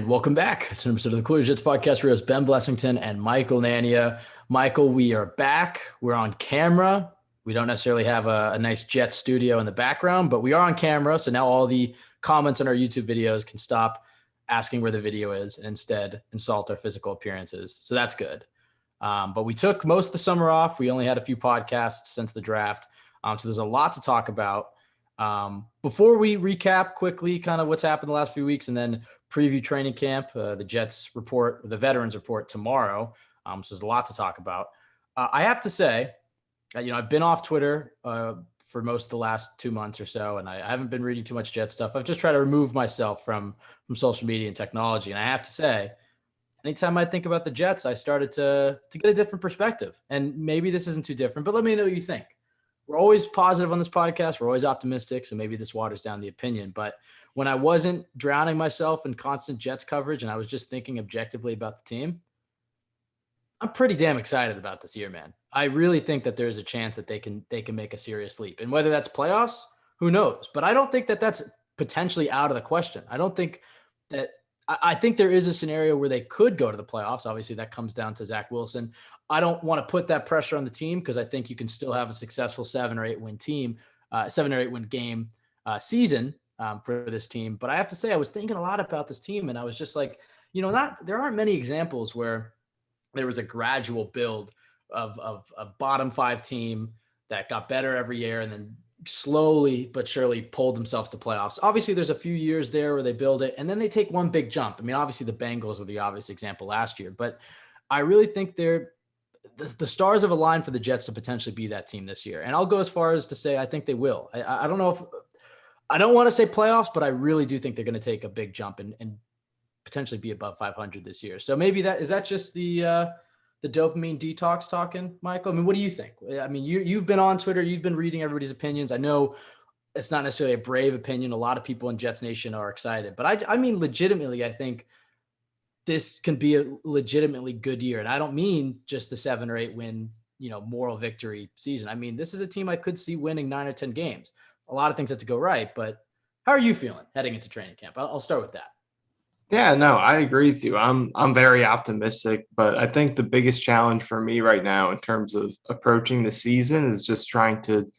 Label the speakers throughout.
Speaker 1: And welcome back to an episode of the Cool Jets podcast. We're Ben Blessington and Michael Nania. Michael, we are back. We're on camera. We don't necessarily have a nice Jet studio in the background, but we are on camera. So now all the comments on our YouTube videos can stop asking where the video is and instead insult our physical appearances. So that's good. But we took most of the summer off. We only had a few podcasts since the draft. So there's a lot to talk about. Before we recap quickly kind of what's happened the last few weeks and then preview training camp, the Jets report, the veterans report tomorrow. So there's a lot to talk about. I have to say, I've been off Twitter for most of the last 2 months or so, and I haven't been reading too much Jet stuff. I've just tried to remove myself from social media and technology. And I have to say, anytime I think about the Jets, I started to get a different perspective. And maybe this isn't too different, but let me know what you think. We're always positive on this podcast. We're always optimistic. So maybe this waters down the opinion. But when I wasn't drowning myself in constant Jets coverage and I was just thinking objectively about the team, I'm pretty damn excited about this year, man. I really think that there's a chance that they can make a serious leap. And whether that's playoffs, who knows? But I don't think that that's potentially out of the question. I don't think that – I think there is a scenario where they could go to the playoffs. Obviously, that comes down to Zach Wilson. I don't want to put that pressure on the team because I think you can still have a successful 7 or 8 win game season for this team. But I have to say, I was thinking a lot about this team and I was just like, there aren't many examples where there was a gradual build of a bottom 5 team that got better every year and then slowly but surely pulled themselves to playoffs. Obviously, there's a few years there where they build it and then they take one big jump. I mean, obviously the Bengals are the obvious example last year, but I really think the stars have aligned for the Jets to potentially be that team this year. And I'll go as far as to say, I think they will. I don't know if I don't want to say playoffs, but I really do think they're going to take a big jump and potentially be above 500 this year. So maybe is that just the dopamine detox talking, Michael? I mean, what do you think? I mean, you've been on Twitter, you've been reading everybody's opinions. I know it's not necessarily a brave opinion. A lot of people in Jets Nation are excited, but I mean, legitimately, I think this can be a legitimately good year. And I don't mean just the 7 or 8 win, moral victory season. I mean, this is a team I could see winning 9 or 10 games. A lot of things have to go right, but how are you feeling heading into training camp? I'll start with that.
Speaker 2: Yeah, no, I agree with you. I'm very optimistic, but I think the biggest challenge for me right now in terms of approaching the season is just trying to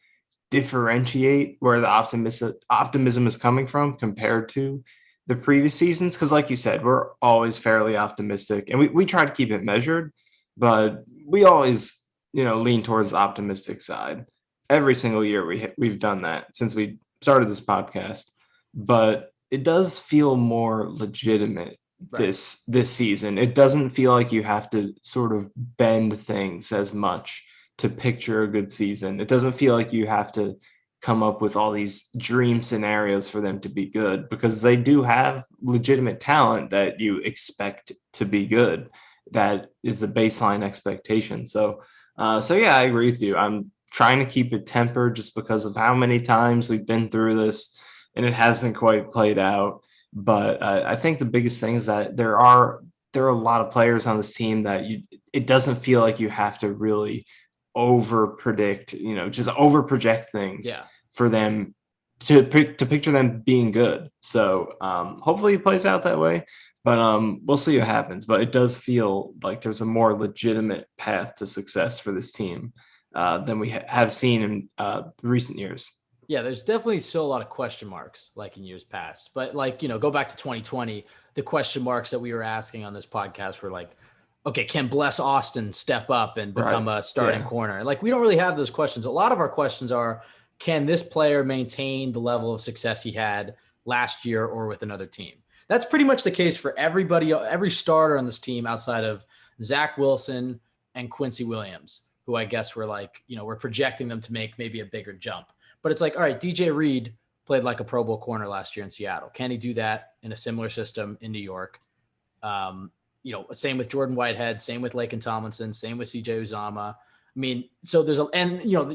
Speaker 2: differentiate where the optimism is coming from compared to the previous seasons. Because like you said, we're always fairly optimistic and we try to keep it measured, but we always, lean towards the optimistic side. Every single year we've done that since we started this podcast, but it does feel more legitimate this season. It doesn't feel like you have to sort of bend things as much to picture a good season. It doesn't feel like you have to come up with all these dream scenarios for them to be good because they do have legitimate talent that you expect to be good. That is the baseline expectation. So yeah, I agree with you. I'm trying to keep it tempered just because of how many times we've been through this and it hasn't quite played out. But I think the biggest thing is that there are a lot of players on this team that it doesn't feel like you have to really over predict, just over project things for them to picture them being good. So hopefully it plays out that way, but we'll see what happens. But it does feel like there's a more legitimate path to success for this team than we have seen in recent years.
Speaker 1: Yeah, there's definitely still a lot of question marks like in years past. But go back to 2020, the question marks that we were asking on this podcast were like, okay, can Bless Austin step up and become a starting corner? Like, we don't really have those questions. A lot of our questions are, can this player maintain the level of success he had last year or with another team? That's pretty much the case for everybody, every starter on this team outside of Zach Wilson and Quinnen Williams, who I guess we're projecting them to make maybe a bigger jump. But it's like, all right, DJ Reed played like a Pro Bowl corner last year in Seattle. Can he do that in a similar system in New York? Same with Jordan Whitehead, same with Laken Tomlinson, same with CJ Uzama. I mean, so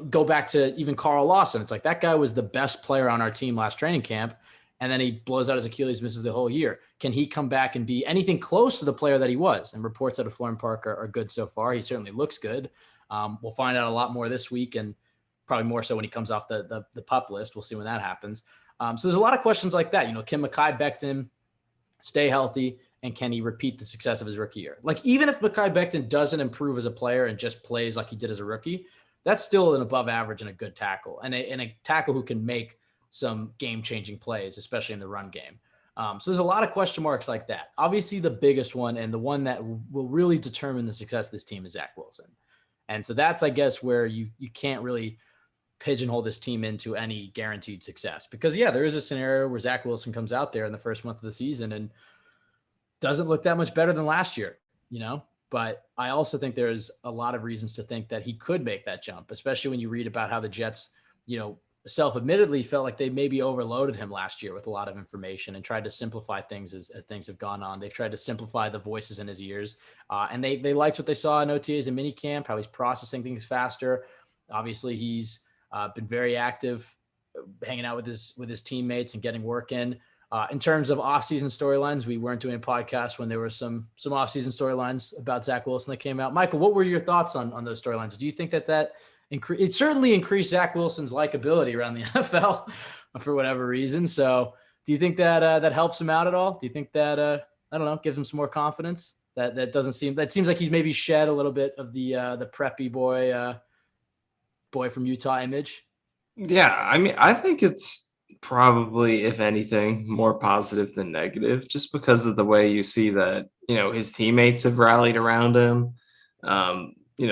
Speaker 1: go back to even Carl Lawson. It's like that guy was the best player on our team last training camp, and then he blows out his Achilles, misses the whole year. Can he come back and be anything close to the player that he was? And reports out of Florham Park are good so far. He certainly looks good. We'll find out a lot more this week, and probably more so when he comes off the PUP list. We'll see when that happens. So there's a lot of questions like that. Can Mekhi Becton stay healthy and can he repeat the success of his rookie year? Like, even if Mekhi Becton doesn't improve as a player and just plays like he did as a rookie, that's still an above average and a good tackle, and a tackle who can make some game-changing plays, especially in the run game. So there's a lot of question marks like that. Obviously, the biggest one and the one that will really determine the success of this team is Zach Wilson. And so that's, I guess, where you can't really pigeonhole this team into any guaranteed success. Because, yeah, there is a scenario where Zach Wilson comes out there in the first month of the season and doesn't look that much better than last year, But I also think there's a lot of reasons to think that he could make that jump, especially when you read about how the Jets, self-admittedly felt like they maybe overloaded him last year with a lot of information and tried to simplify things as things have gone on. They've tried to simplify the voices in his ears. And they liked what they saw in OTAs and minicamp, how he's processing things faster. Obviously, he's been very active, hanging out with his teammates and getting work in. In terms of off-season storylines, we weren't doing a podcast when there were some off-season storylines about Zach Wilson that came out. Michael, what were your thoughts on those storylines? Do you think that it certainly increased Zach Wilson's likability around the NFL for whatever reason? So do you think that helps him out at all? Do you think that, I don't know, gives him some more confidence? That seems like he's maybe shed a little bit of the preppy boy from Utah image.
Speaker 2: Yeah, I mean, I think it's probably, if anything, more positive than negative, just because of the way you see that, his teammates have rallied around him,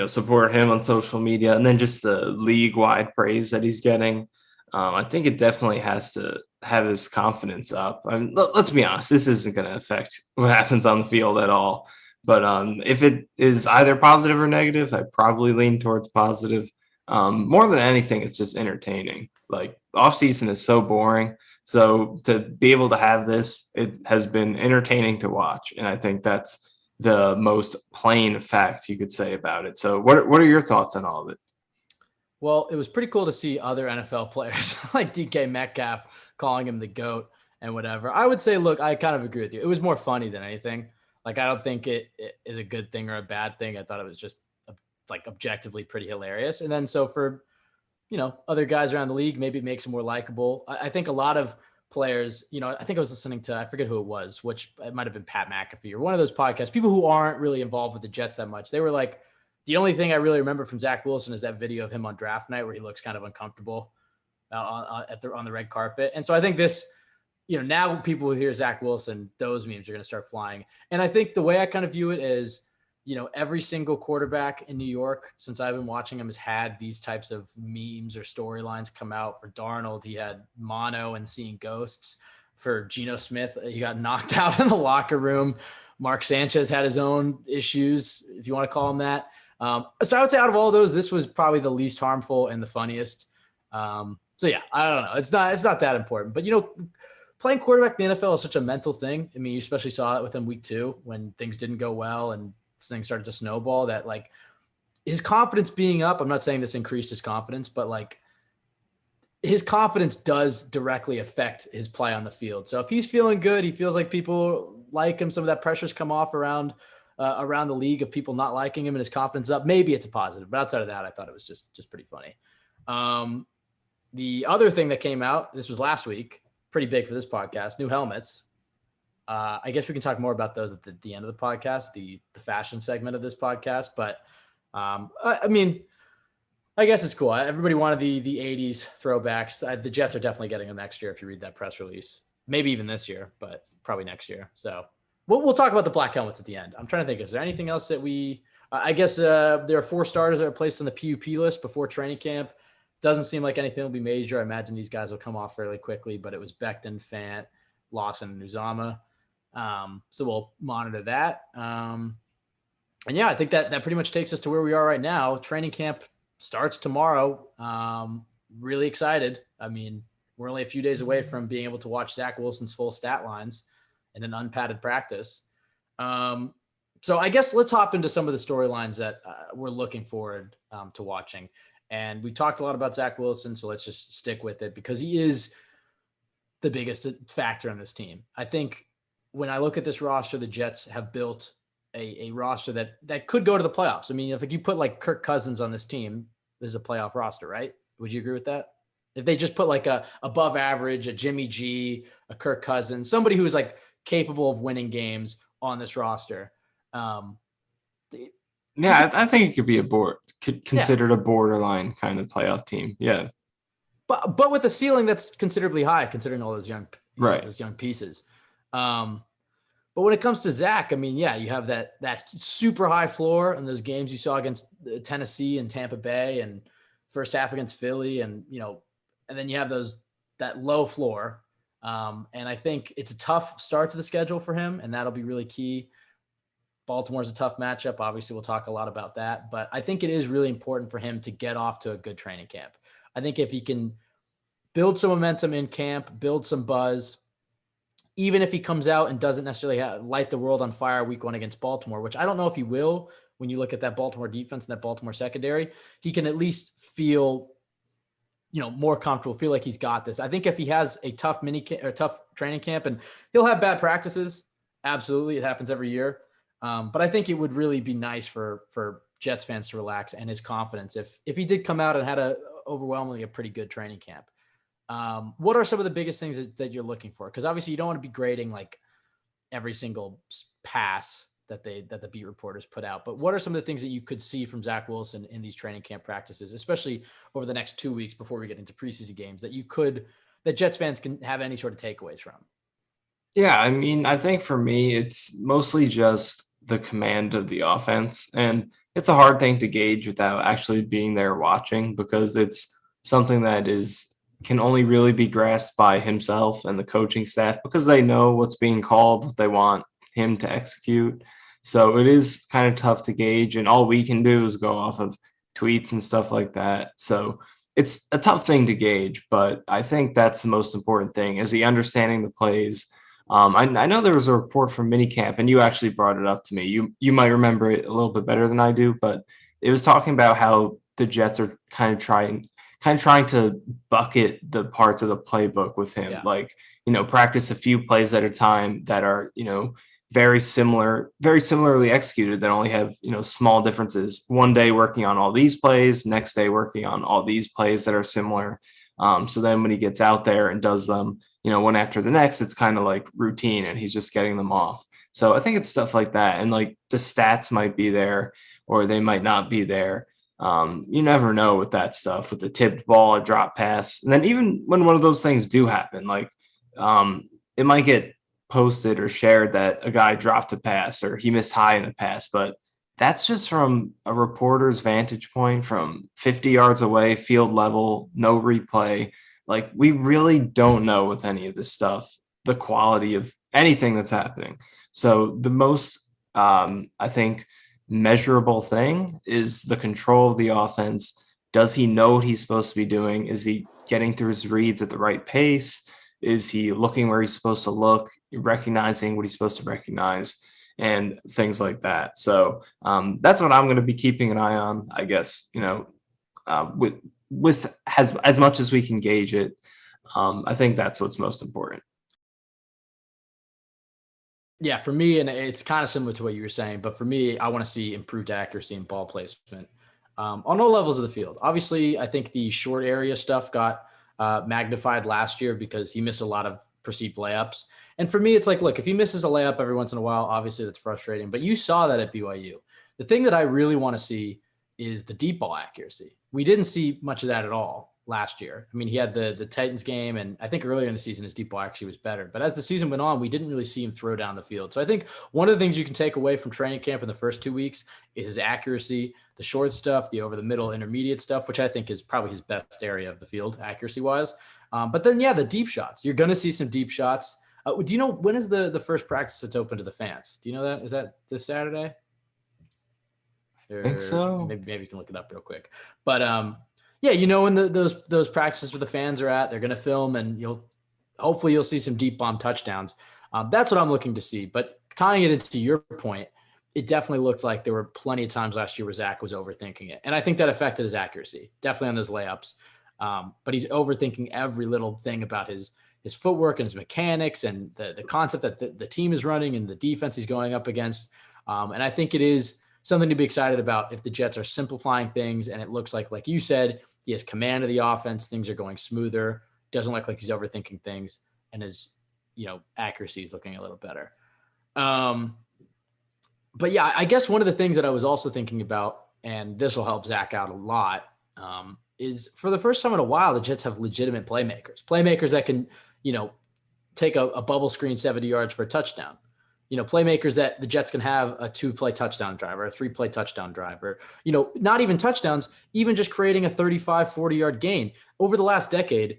Speaker 2: support him on social media, and then just the league-wide praise that he's getting. I think it definitely has to have his confidence up. I mean, let's be honest, this isn't going to affect what happens on the field at all. But if it is either positive or negative, I'd probably lean towards positive. More than anything, it's just entertaining. Like, offseason is so boring. So to be able to have this, it has been entertaining to watch. And I think that's the most plain fact you could say about it. So what are your thoughts on all of it?
Speaker 1: Well, it was pretty cool to see other NFL players like DK Metcalf calling him the GOAT and whatever. I would say, look, I kind of agree with you. It was more funny than anything. Like, I don't think it is a good thing or a bad thing. I thought it was just objectively pretty hilarious. And then so for, other guys around the league, maybe it makes him more likable. I think a lot of players, I think I was listening to, I forget who it was, which it might've been Pat McAfee or one of those podcasts, people who aren't really involved with the Jets that much. They were like, the only thing I really remember from Zach Wilson is that video of him on draft night where he looks kind of uncomfortable on the red carpet. And so I think this, now people who hear Zach Wilson, those memes are going to start flying. And I think the way I kind of view it is, every single quarterback in New York, since I've been watching him, has had these types of memes or storylines come out. For Darnold, he had mono and seeing ghosts. For Geno Smith, he got knocked out in the locker room. Mark Sanchez had his own issues, if you want to call him that. So I would say out of all those, this was probably the least harmful and the funniest. So yeah, I don't know. It's not that important, but playing quarterback in the NFL is such a mental thing. I mean, you especially saw it with him week 2 when things didn't go well and things started to snowball, that like his confidence being up. I'm not saying this increased his confidence, but like his confidence does directly affect his play on the field. So if he's feeling good, he feels like people like him, some of that pressure's come off around the league of people not liking him and his confidence up. Maybe it's a positive, but outside of that, I thought it was just pretty funny. The other thing that came out, this was last week, pretty big for this podcast, new helmets. I guess we can talk more about those at the end of the podcast, the fashion segment of this podcast. But I mean, I guess it's cool. Everybody wanted the 80s throwbacks. The Jets are definitely getting them next year if you read that press release. Maybe even this year, but probably next year. So we'll talk about the black helmets at the end. I'm trying to think, is there anything else that we I guess there are 4 starters that are placed on the PUP list before training camp. Doesn't seem like anything will be major. I imagine these guys will come off fairly quickly, but it was Becton, Fant, Lawson, and Uzama. So we'll monitor that. And yeah, I think that pretty much takes us to where we are right now. Training camp starts tomorrow. Really excited. I mean, we're only a few days away from being able to watch Zach Wilson's full stat lines in an unpadded practice. So I guess let's hop into some of the storylines that we're looking forward to watching. And we talked a lot about Zach Wilson, so let's just stick with it because he is the biggest factor on this team. I think when I look at this roster, the Jets have built a roster that could go to the playoffs. I mean, if you put like Kirk Cousins on this team, this is a playoff roster, right? Would you agree with that? If they just put like a above average, a Jimmy G, a Kirk Cousins, somebody who is like capable of winning games on this roster.
Speaker 2: Yeah, I think it could be considered
Speaker 1: Yeah.
Speaker 2: a borderline kind of playoff team. Yeah.
Speaker 1: But with a ceiling that's considerably high, considering all those young,
Speaker 2: Right.
Speaker 1: those young pieces. But when it comes to Zach, I mean, yeah, you have that super high floor in those games you saw against Tennessee and Tampa Bay, and first half against Philly, and and then you have that low floor. And I think it's a tough start to the schedule for him, and that'll be really key. Baltimore's a tough matchup. Obviously, we'll talk a lot about that, but I think it is really important for him to get off to a good training camp. I think if he can build some momentum in camp, build some buzz, even if he comes out and doesn't necessarily light the world on fire week 1 against Baltimore, which I don't know if he will. When you look at that Baltimore defense and that Baltimore secondary, he can at least feel, more comfortable, feel like he's got this. I think if he has a tough tough training camp, and he'll have bad practices, absolutely, it happens every year. But I think it would really be nice for Jets fans to relax and his confidence if he did come out and had overwhelmingly a pretty good training camp. What are some of the biggest things that you're looking for? Because obviously you don't want to be grading like every single pass that the beat reporters put out, but what are some of the things that you could see from Zach Wilson in these training camp practices, especially over the next 2 weeks before we get into preseason games, that Jets fans can have any sort of takeaways from?
Speaker 2: Yeah, I mean, I think for me, it's mostly just the command of the offense. And it's a hard thing to gauge without actually being there watching, because it's something that can only really be grasped by himself and the coaching staff, because they know what's being called, what they want him to execute. So it is kind of tough to gauge. And all we can do is go off of tweets and stuff like that. So it's a tough thing to gauge, but I think that's the most important thing, is he understanding the plays. I know there was a report from minicamp, and you actually brought it up to me. You might remember it a little bit better than I do, but it was talking about how the Jets are kind of trying to bucket the parts of the playbook with him,
Speaker 1: Yeah.
Speaker 2: like, practice a few plays at a time that are, very similarly executed, that only have, small differences. One day working on all these plays, next day working on all these plays that are similar. So then when he gets out there and does them, one after the next, it's kind of like routine and he's just getting them off. So I think it's stuff like that. And like the stats might be there or they might not be there. You never know with that stuff, with the tipped ball, a drop pass. And then even when one of those things do happen, like it might get posted or shared that a guy dropped a pass or he missed high in a pass, but that's just from a reporter's vantage point from 50 yards away, field level, no replay. Like, we really don't know with any of this stuff, the quality of anything that's happening. So the most, I think, measurable thing is the control of the offense. Does he know what he's supposed to be doing? Is he getting through his reads at the right pace? Is he looking where he's supposed to look, recognizing what he's supposed to recognize, and things like that? So that's what I'm going to be keeping an eye on, I guess, with as much as we can gauge it. I think that's what's most important.
Speaker 1: Yeah, for me, and it's kind of similar to what you were saying, but for me, I want to see improved accuracy and ball placement on all levels of the field. Obviously, I think the short area stuff got magnified last year because he missed a lot of perceived layups. And for me, it's like, look, if he misses a layup every once in a while, obviously that's frustrating, but you saw that at BYU. The thing that I really want to see is the deep ball accuracy. We didn't see much of that at all last year. I mean, he had the Titans game, and I think earlier in the season his deep ball actually was better. But as the season went on, we didn't really see him throw down the field. So I think one of the things you can take away from training camp in the first 2 weeks is his accuracy, the short stuff, the over the middle, intermediate stuff, which I think is probably his best area of the field accuracy wise. But then, yeah, the deep shots. You're going to see some deep shots. Do you know when is the first practice that's open to the fans? Do you know that? Is that this Saturday?
Speaker 2: I think so.
Speaker 1: Maybe you can look it up real quick. But yeah, when those practices where the fans are at, they're going to film, and hopefully you'll see some deep bomb touchdowns. That's what I'm looking to see. But tying it into your point, it definitely looked like there were plenty of times last year where Zach was overthinking it, and I think that affected his accuracy, definitely on those layups. But he's overthinking every little thing about his footwork and his mechanics and the concept that the team is running and the defense he's going up against. And I think it is something to be excited about if the Jets are simplifying things, and it looks like you said, he has command of the offense. Things are going smoother. Doesn't look like he's overthinking things, and his accuracy is looking a little better. But yeah, I guess one of the things that I was also thinking about, and this will help Zach out a lot, is for the first time in a while, the Jets have legitimate playmakers that can, take a bubble screen 70 yards for a touchdown. Playmakers that the Jets can have a 2-play touchdown drive or a 3-play touchdown drive, or, not even touchdowns, even just creating a 35, 40-yard gain. Over the last decade,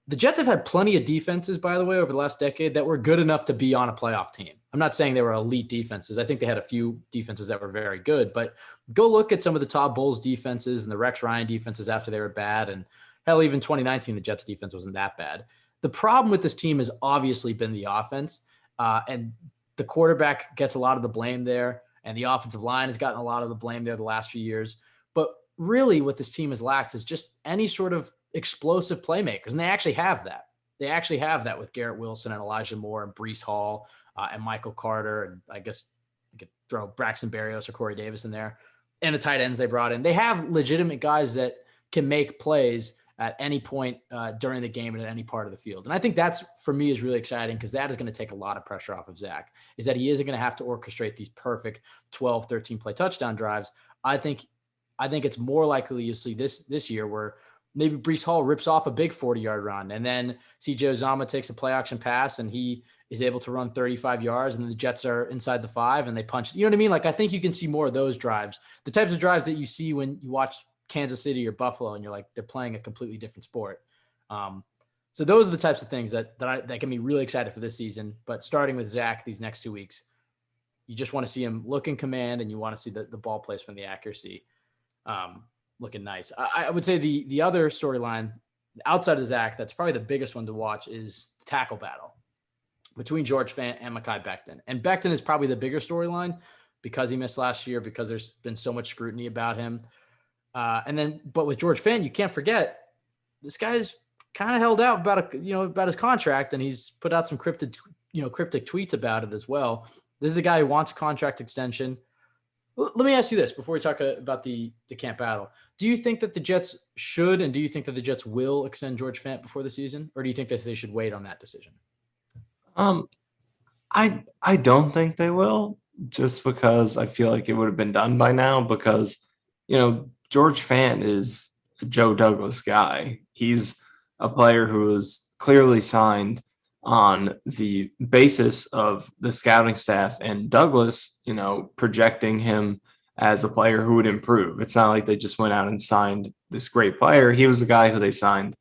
Speaker 1: the Jets have had plenty of defenses, by the way, over the last decade that were good enough to be on a playoff team. I'm not saying they were elite defenses. I think they had a few defenses that were very good, but go look at some of the Todd Bowles defenses and the Rex Ryan defenses after they were bad. And hell, even 2019, the Jets defense wasn't that bad. The problem with this team has obviously been the offense, and the quarterback gets a lot of the blame there, and the offensive line has gotten a lot of the blame there the last few years. But really what this team has lacked is just any sort of explosive playmakers. And they actually have that. They actually have that with Garrett Wilson and Elijah Moore and Breece Hall and Michael Carter. And I guess you could throw Braxton Berrios or Corey Davis in there, and the tight ends they brought in. They have legitimate guys that can make plays at any point during the game and at any part of the field. And I think that's, for me, is really exciting, because that is going to take a lot of pressure off of Zach, is that he isn't going to have to orchestrate these perfect 12, 13 play touchdown drives. I think it's more likely you'll see this year where maybe Breece Hall rips off a big 40-yard run, and then CJ Uzomah takes a play action pass and he is able to run 35 yards, and then the Jets are inside the 5 and they punch. You know what I mean? Like, I think you can see more of those drives, the types of drives that you see when you watch Kansas City or Buffalo and you're like, they're playing a completely different sport. So those are the types of things that can be really excited for this season. But starting with Zach these next 2 weeks, you just want to see him look in command, and you want to see the ball placement, the accuracy, looking nice. I would say the other storyline outside of Zach, that's probably the biggest one to watch, is the tackle battle between George Fant and Mekhi Becton. And Becton is probably the bigger storyline because he missed last year, because there's been so much scrutiny about him. But with George Fant, you can't forget this guy's kind of held out about his contract, and he's put out some cryptic tweets about it as well. This is a guy who wants a contract extension. Let me ask you this before we talk about the camp battle. Do you think that the Jets should, and do you think that the Jets will extend George Fant before the season, or do you think that they should wait on that decision?
Speaker 2: I don't think they will, just because I feel like it would have been done by now, because, George Fant is a Joe Douglas guy. He's a player who is clearly signed on the basis of the scouting staff and Douglas, projecting him as a player who would improve. It's not like they just went out and signed this great player. He was the guy who they signed,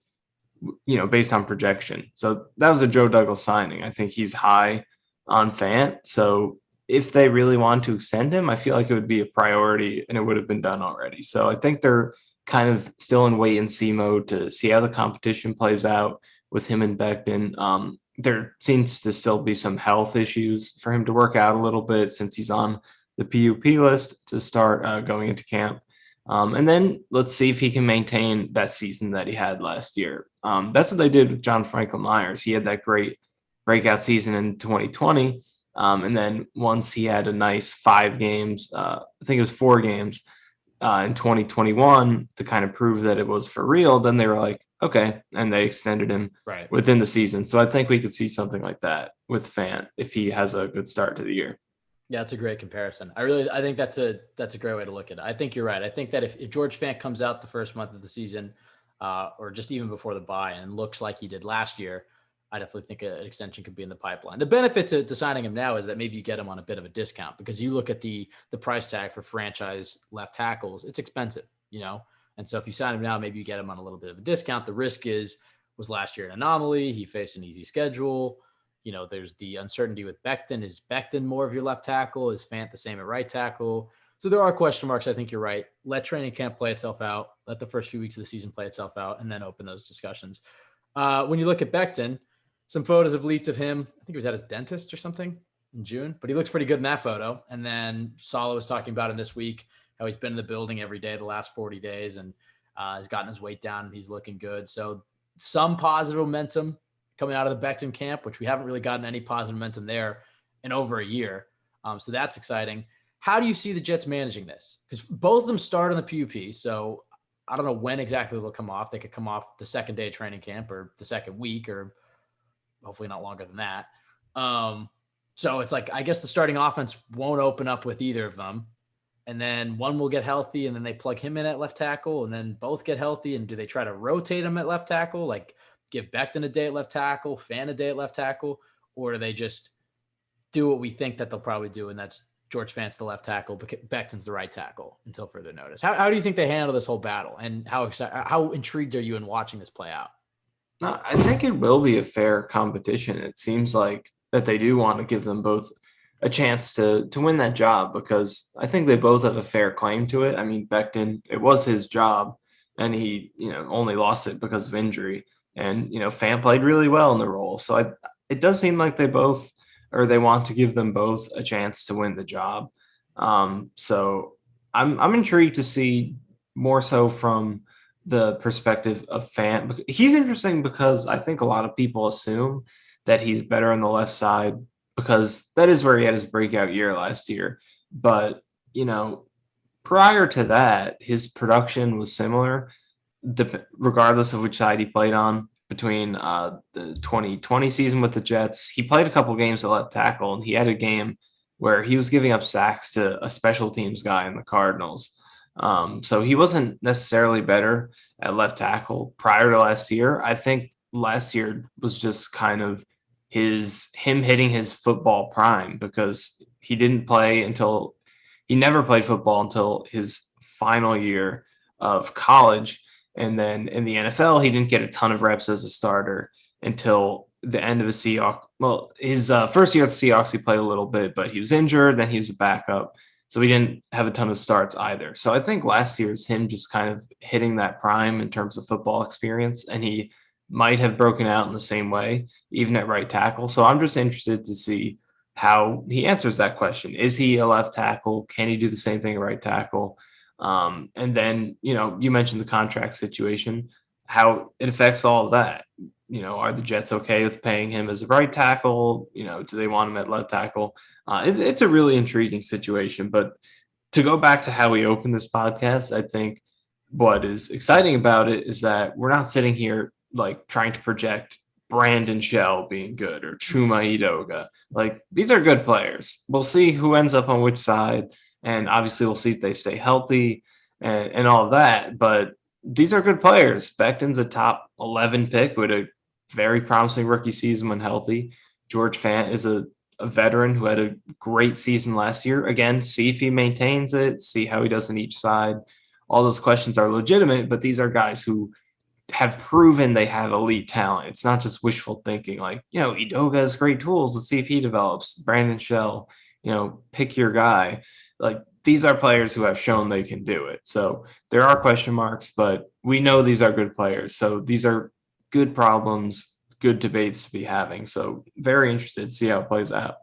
Speaker 2: based on projection. So that was a Joe Douglas signing. I think he's high on Fant. So if they really want to extend him, I feel like it would be a priority, and it would have been done already. So I think they're kind of still in wait and see mode to see how the competition plays out with him and Becton. There seems to still be some health issues for him to work out a little bit, since he's on the PUP list to start going into camp. And then let's see if he can maintain that season that he had last year. That's what they did with John Franklin Myers. He had that great breakout season in 2020. And then once he had a nice 5 games, I think it was 4 games in 2021 to kind of prove that it was for real, then they were like, okay. And they extended him within the season. So I think we could see something like that with Fant if he has a good start to the year.
Speaker 1: Yeah, that's a great comparison. I think that's a great way to look at it. I think you're right. I think that if George Fant comes out the first month of the season, or just even before the bye, and looks like he did last year, I definitely think an extension could be in the pipeline. The benefit to signing him now is that maybe you get him on a bit of a discount, because you look at the price tag for franchise left tackles, it's expensive, And so if you sign him now, maybe you get him on a little bit of a discount. The risk was last year an anomaly. He faced an easy schedule. There's the uncertainty with Becton. Is Becton more of your left tackle? Is Fant the same at right tackle? So there are question marks. I think you're right. Let training camp play itself out. Let the first few weeks of the season play itself out, and then open those discussions. When you look at Becton, some photos have leaked of him. I think he was at his dentist or something in June, but he looks pretty good in that photo. And then Saleh was talking about him this week, how he's been in the building every day the last 40 days and has gotten his weight down, and he's looking good. So some positive momentum coming out of the Becton camp, which we haven't really gotten any positive momentum there in over a year. So that's exciting. How do you see the Jets managing this? Because both of them start on the PUP. So I don't know when exactly they'll come off. They could come off the second day of training camp or the second week, or hopefully not longer than that. So it's like, I guess the starting offense won't open up with either of them. And then one will get healthy and then they plug him in at left tackle and then both get healthy. And do they try to rotate him at left tackle? Like give Becton a day at left tackle, Fan a day at left tackle, or do they just do what we think that they'll probably do? And that's George Fant's the left tackle, Becton's the right tackle until further notice. How do you think they handle this whole battle? And how intrigued are you in watching this play out?
Speaker 2: No, I think it will be a fair competition. It seems like that they do want to give them both a chance to win that job because I think they both have a fair claim to it. I mean, Becton, it was his job, and he only lost it because of injury. And Fan played really well in the role, so it does seem like they want to give them both a chance to win the job. So I'm intrigued to see more so from the perspective of Fan. He's interesting because I think a lot of people assume that he's better on the left side because that is where he had his breakout year last year. But, prior to that, his production was similar, regardless of which side he played on. Between the 2020 season with the Jets, he played a couple games at left tackle, and he had a game where he was giving up sacks to a special teams guy in the Cardinals. So he wasn't necessarily better at left tackle prior to last year. I think last year was just kind of him hitting his football prime because he never played football until his final year of college. And then in the NFL, he didn't get a ton of reps as a starter until the end of the Seahawks. Well, his first year at the Seahawks, he played a little bit, but he was injured. Then he was a backup. So he didn't have a ton of starts either. So I think last year is him just kind of hitting that prime in terms of football experience. And he might have broken out in the same way, even at right tackle. So I'm just interested to see how he answers that question. Is he a left tackle? Can he do the same thing at right tackle? And then, you mentioned the contract situation, how it affects all of that. Are the Jets okay with paying him as a right tackle? Do they want him at left tackle? It's a really intriguing situation. But to go back to how we opened this podcast, I think what is exciting about it is that we're not sitting here like trying to project Brandon Shell being good or Chuma Edoga. Like these are good players. We'll see who ends up on which side. And obviously we'll see if they stay healthy and all of that. But these are good players. Becton's a top 11 pick with a very promising rookie season when healthy. George Fant is a veteran who had a great season last year. Again, see if he maintains it, see how he does on each side. All those questions are legitimate, but these are guys who have proven they have elite talent. It's not just wishful thinking like, Edoga has great tools. Let's see if he develops. Brandon Shell, pick your guy. Like these are players who have shown they can do it. So there are question marks, but we know these are good players. So these are good problems, good debates to be having. So very interested to see how it plays out.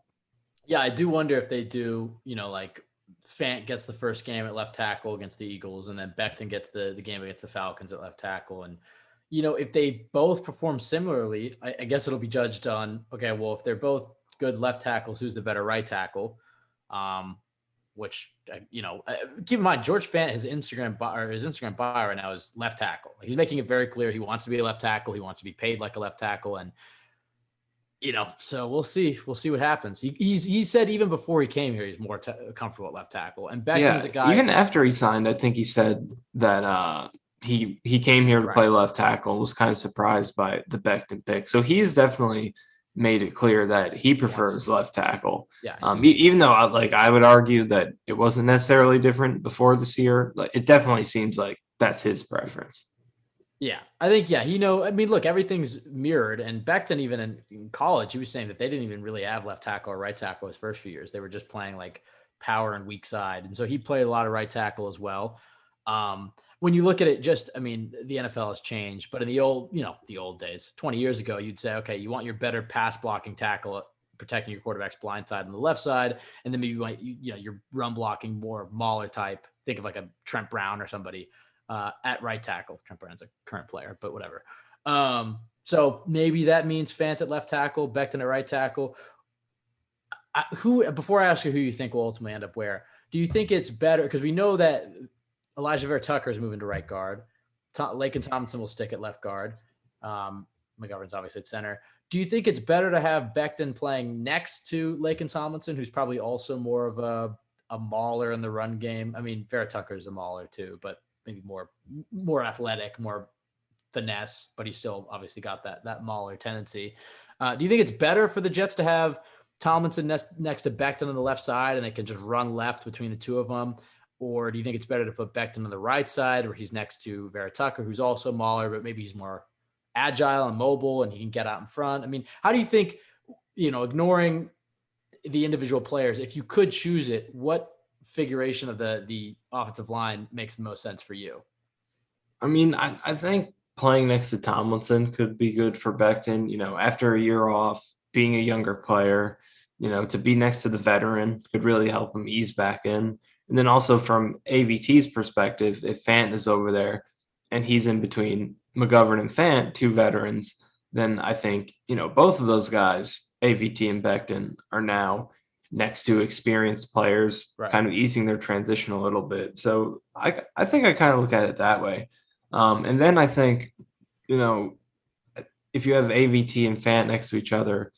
Speaker 1: Yeah, I do wonder if they do, like Fant gets the first game at left tackle against the Eagles, and then Becton gets the game against the Falcons at left tackle. And, if they both perform similarly, I guess it'll be judged on, okay, well, if they're both good left tackles, who's the better right tackle? Which, keep in mind, George Fant, his Instagram bio right now is left tackle. He's making it very clear he wants to be a left tackle. He wants to be paid like a left tackle. And, so we'll see. We'll see what happens. He said even before he came here, he's more comfortable at left tackle. And Becton is a guy.
Speaker 2: Even after he signed, I think he said that he came here to play left tackle and was kind of surprised by the Becton pick. So he's definitely made it clear that he prefers left tackle.
Speaker 1: Yeah.
Speaker 2: Even though I would argue that it wasn't necessarily different before this year, it definitely seems like that's his preference.
Speaker 1: Yeah, I think, look, everything's mirrored. And Becton, even in college, he was saying that they didn't even really have left tackle or right tackle his first few years. They were just playing like power and weak side. And so he played a lot of right tackle as well. When you look at it, the NFL has changed, but in the old days, 20 years ago, you'd say, okay, you want your better pass blocking tackle protecting your quarterback's blind side on the left side. And then maybe you want, you're run blocking more Mauler type. Think of like a Trent Brown or somebody at right tackle. Trent Brown's a current player, but whatever. So maybe that means Fant at left tackle, Becton at right tackle. Before I ask you who you think will ultimately end up where, do you think it's better? Because we know that Elijah Vera Tucker is moving to right guard. Laken Tomlinson will stick at left guard. McGovern's obviously at center. Do you think it's better to have Becton playing next to Laken Tomlinson, who's probably also more of a mauler in the run game? I mean, Vera Tucker's a mauler too, but maybe more athletic, more finesse, but he's still obviously got that mauler tendency. Do you think it's better for the Jets to have Tomlinson next to Becton on the left side and they can just run left between the two of them? Or do you think it's better to put Becton on the right side where he's next to Vera Tucker, who's also mauler, but maybe he's more agile and mobile and he can get out in front? I mean, how do you think, ignoring the individual players, if you could choose it, what figuration of the offensive line makes the most sense for you?
Speaker 2: I mean, I think playing next to Tomlinson could be good for Becton, after a year off, being a younger player, to be next to the veteran could really help him ease back in. And then also from AVT's perspective, if Fant is over there and he's in between McGovern and Fant, two veterans, then I think, both of those guys, AVT and Becton, are now next to experienced players, right, kind of easing their transition a little bit. So I think I kind of look at it that way. And then I think, if you have AVT and Fant next to each other,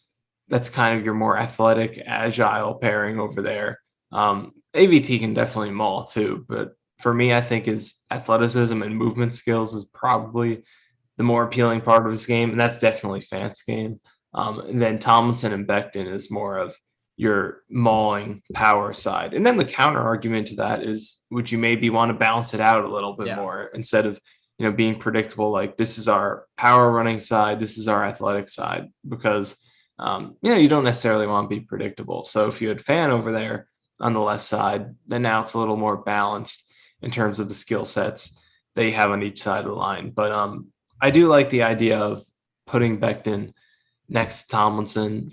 Speaker 2: that's kind of your more athletic, agile pairing over there. AVT can definitely maul too, but for me, I think his athleticism and movement skills is probably the more appealing part of his game, and that's definitely Fant's game. And then Tomlinson and Becton is more of your mauling power side. And then the counter argument to that is, would you maybe want to balance it out a little bit more instead of, being predictable, like this is our power running side, this is our athletic side, because, you don't necessarily want to be predictable. So if you had Fant over there on the left side, then now it's a little more balanced in terms of the skill sets they have on each side of the line. But I do like the idea of putting Becton next to Tomlinson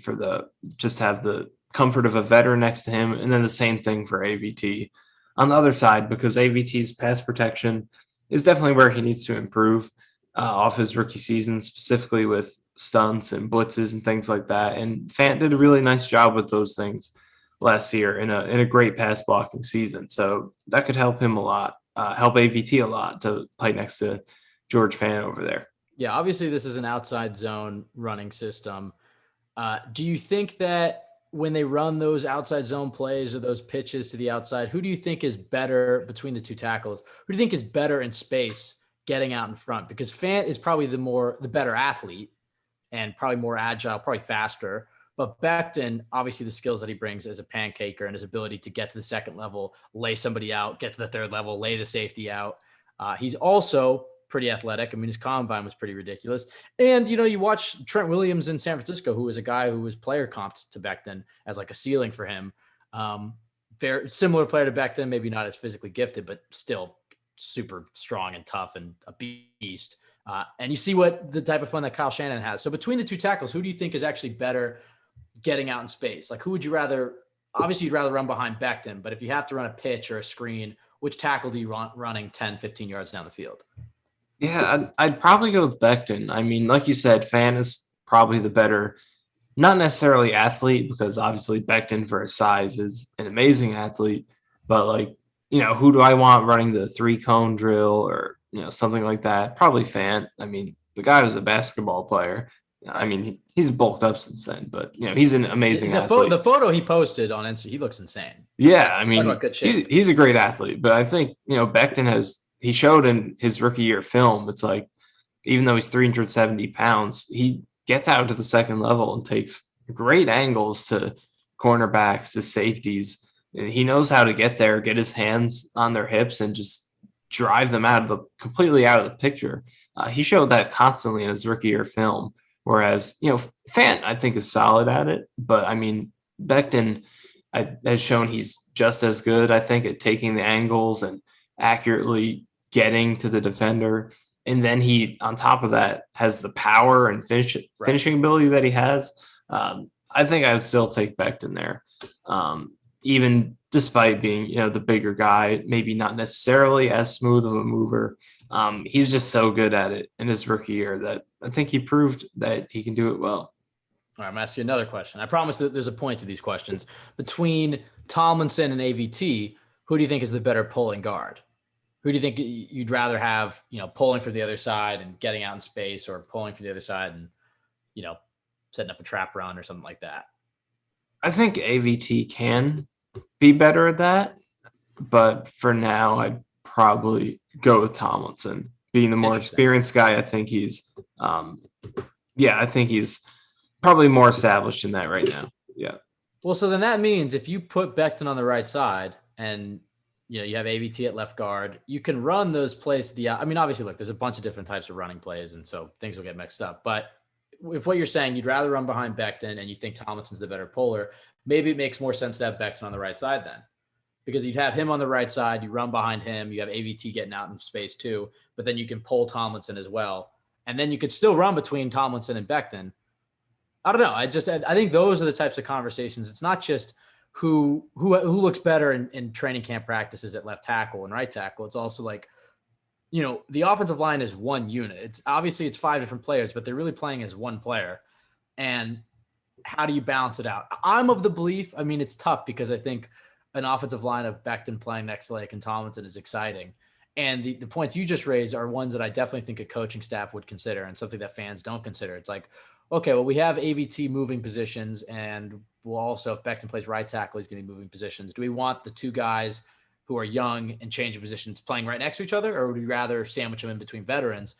Speaker 2: just have the comfort of a veteran next to him. And then the same thing for AVT on the other side, because AVT's pass protection is definitely where he needs to improve off his rookie season, specifically with stunts and blitzes and things like that. And Fant did a really nice job with those things last year in a great pass blocking season. So that could help him a lot, help AVT a lot to play next to George Fant over there.
Speaker 1: Yeah, obviously this is an outside zone running system. Do you think that when they run those outside zone plays or those pitches to the outside, who do you think is better between the two tackles? Who do you think is better in space getting out in front? Because Fant is probably the better athlete and probably more agile, probably faster. But Becton, obviously the skills that he brings as a pancaker and his ability to get to the second level, lay somebody out, get to the third level, lay the safety out. He's also pretty athletic. I mean, his combine was pretty ridiculous. And, you watch Trent Williams in San Francisco, who was a guy who was player comped to Becton as like a ceiling for him. Very similar player to Becton, maybe not as physically gifted, but still super strong and tough and a beast. And you see what the type of fun that Kyle Shanahan has. So between the two tackles, who do you think is actually better getting out in space? Like, who would you rather? Obviously, you'd rather run behind Becton, but if you have to run a pitch or a screen, which tackle do you want running 10, 15 yards down the field?
Speaker 2: Yeah, I'd probably go with Becton. I mean, like you said, Fant is probably the better, not necessarily athlete, because obviously Becton for his size is an amazing athlete, but like, who do I want running the 3-cone drill or, something like that? Probably Fant. I mean, the guy was a basketball player. I mean, he's bulked up since then, but he's an amazing athlete.
Speaker 1: The photo he posted on Instagram, he looks insane.
Speaker 2: Yeah, I mean,
Speaker 1: good shape.
Speaker 2: He's a great athlete, but I think Becton he showed in his rookie year film. It's like, even though he's 370 pounds, he gets out to the second level and takes great angles to cornerbacks, to safeties. He knows how to get there, get his hands on their hips, and just drive them completely out of the picture. He showed that constantly in his rookie year film. Whereas, Fant, I think, is solid at it. But, I mean, Becton has shown he's just as good, I think, at taking the angles and accurately getting to the defender. And then he, on top of that, has the power and finishing ability that he has. I think I would still take Becton there, even despite being, the bigger guy, maybe not necessarily as smooth of a mover. He's just so good at it in his rookie year that I think he proved that he can do it well.
Speaker 1: All right, I'm going to ask you another question. I promise that there's a point to these questions. Between Tomlinson and AVT, who do you think is the better pulling guard? Who do you think you'd rather have, pulling from the other side and getting out in space, or pulling from the other side and, setting up a trap run or something like that?
Speaker 2: I think AVT can be better at that, but for now, I'd probably go with Tomlinson being the more experienced guy. I think he's, I think he's probably more established in that right now. Yeah.
Speaker 1: Well, so then that means if you put Becton on the right side and you have AVT at left guard, you can run those plays. Obviously, look, there's a bunch of different types of running plays, and so things will get mixed up. But if what you're saying, you'd rather run behind Becton and you think Tomlinson's the better puller, maybe it makes more sense to have Becton on the right side then. Because you'd have him on the right side, you run behind him, you have AVT getting out in space too, but then you can pull Tomlinson as well. And then you could still run between Tomlinson and Becton. I don't know. I think those are the types of conversations. It's not just who looks better in training camp practices at left tackle and right tackle. It's also like, the offensive line is one unit. It's 5 different players, but they're really playing as one player. And how do you balance it out? I'm of the belief, it's tough because I think an offensive line of Becton playing next to Lake and Tomlinson is exciting. And the points you just raised are ones that I definitely think a coaching staff would consider, and something that fans don't consider. It's like, okay, well, we have AVT moving positions, and we'll also, if Becton plays right tackle, he's going to be moving positions. Do we want the two guys who are young and changing positions playing right next to each other, or would we rather sandwich them in between veterans?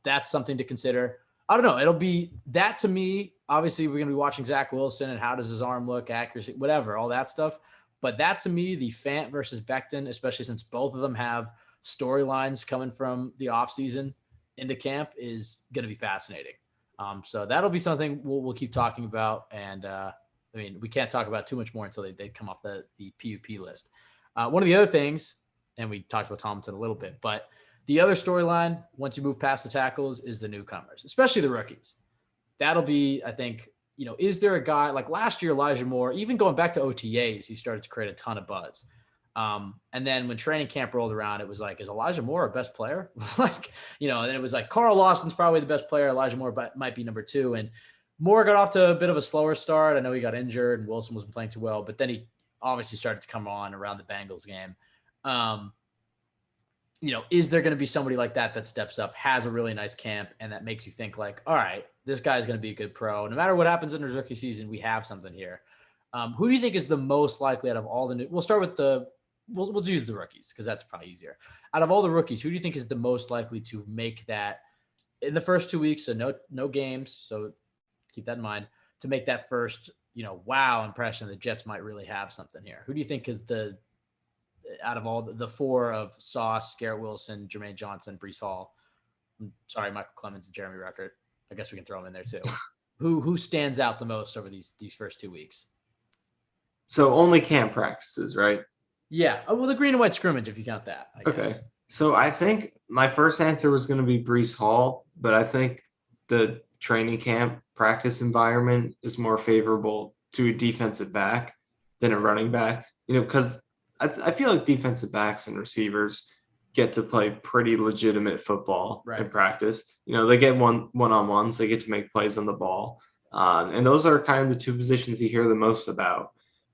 Speaker 1: That's something to consider. I don't know. It'll be that to me. Obviously, we're going to be watching Zach Wilson and how does his arm look, accuracy, whatever, all that stuff. But that to me, the Fant versus Becton, especially since both of them have storylines coming from the offseason into camp, is going to be fascinating. So that'll be something we'll keep talking about. And we can't talk about too much more until they come off the PUP list. One of the other things, and we talked about Tomlinson a little bit, but the other storyline, once you move past the tackles, is the newcomers, especially the rookies. That'll be, I think, is there a guy like last year, Elijah Moore, even going back to OTAs, he started to create a ton of buzz. And then when training camp rolled around, it was like, is Elijah Moore our best player? And then it was like Carl Lawson's probably the best player. Elijah Moore might be number 2. And Moore got off to a bit of a slower start. I know he got injured and Wilson wasn't playing too well, but then he obviously started to come on around the Bengals game. Is there going to be somebody like that steps up, has a really nice camp, and that makes you think like, all right, this guy's going to be a good pro. No matter what happens in his rookie season, we have something here. Who do you think is the most likely out of all the we'll start with we'll use the rookies because that's probably easier. Out of all the rookies, who do you think is the most likely to make that in the first 2 weeks? So no games. So keep that in mind, to make that first, wow impression. The Jets might really have something here. Who do you think is out of all the 4 of Sauce, Garrett Wilson, Jermaine Johnson, Breece Hall, Michael Clemens and Jeremy Ruckert? I guess we can throw them in there too. Who stands out the most over these first 2 weeks?
Speaker 2: So only camp practices, right?
Speaker 1: Yeah. Well, the green and white scrimmage, if you count that. I guess.
Speaker 2: Okay. So I think my first answer was going to be Breece Hall, but I think the training camp practice environment is more favorable to a defensive back than a running back, because I feel like defensive backs and receivers get to play pretty legitimate football in practice. They get one-on-ones, they get to make plays on the ball. And those are kind of the 2 positions you hear the most about,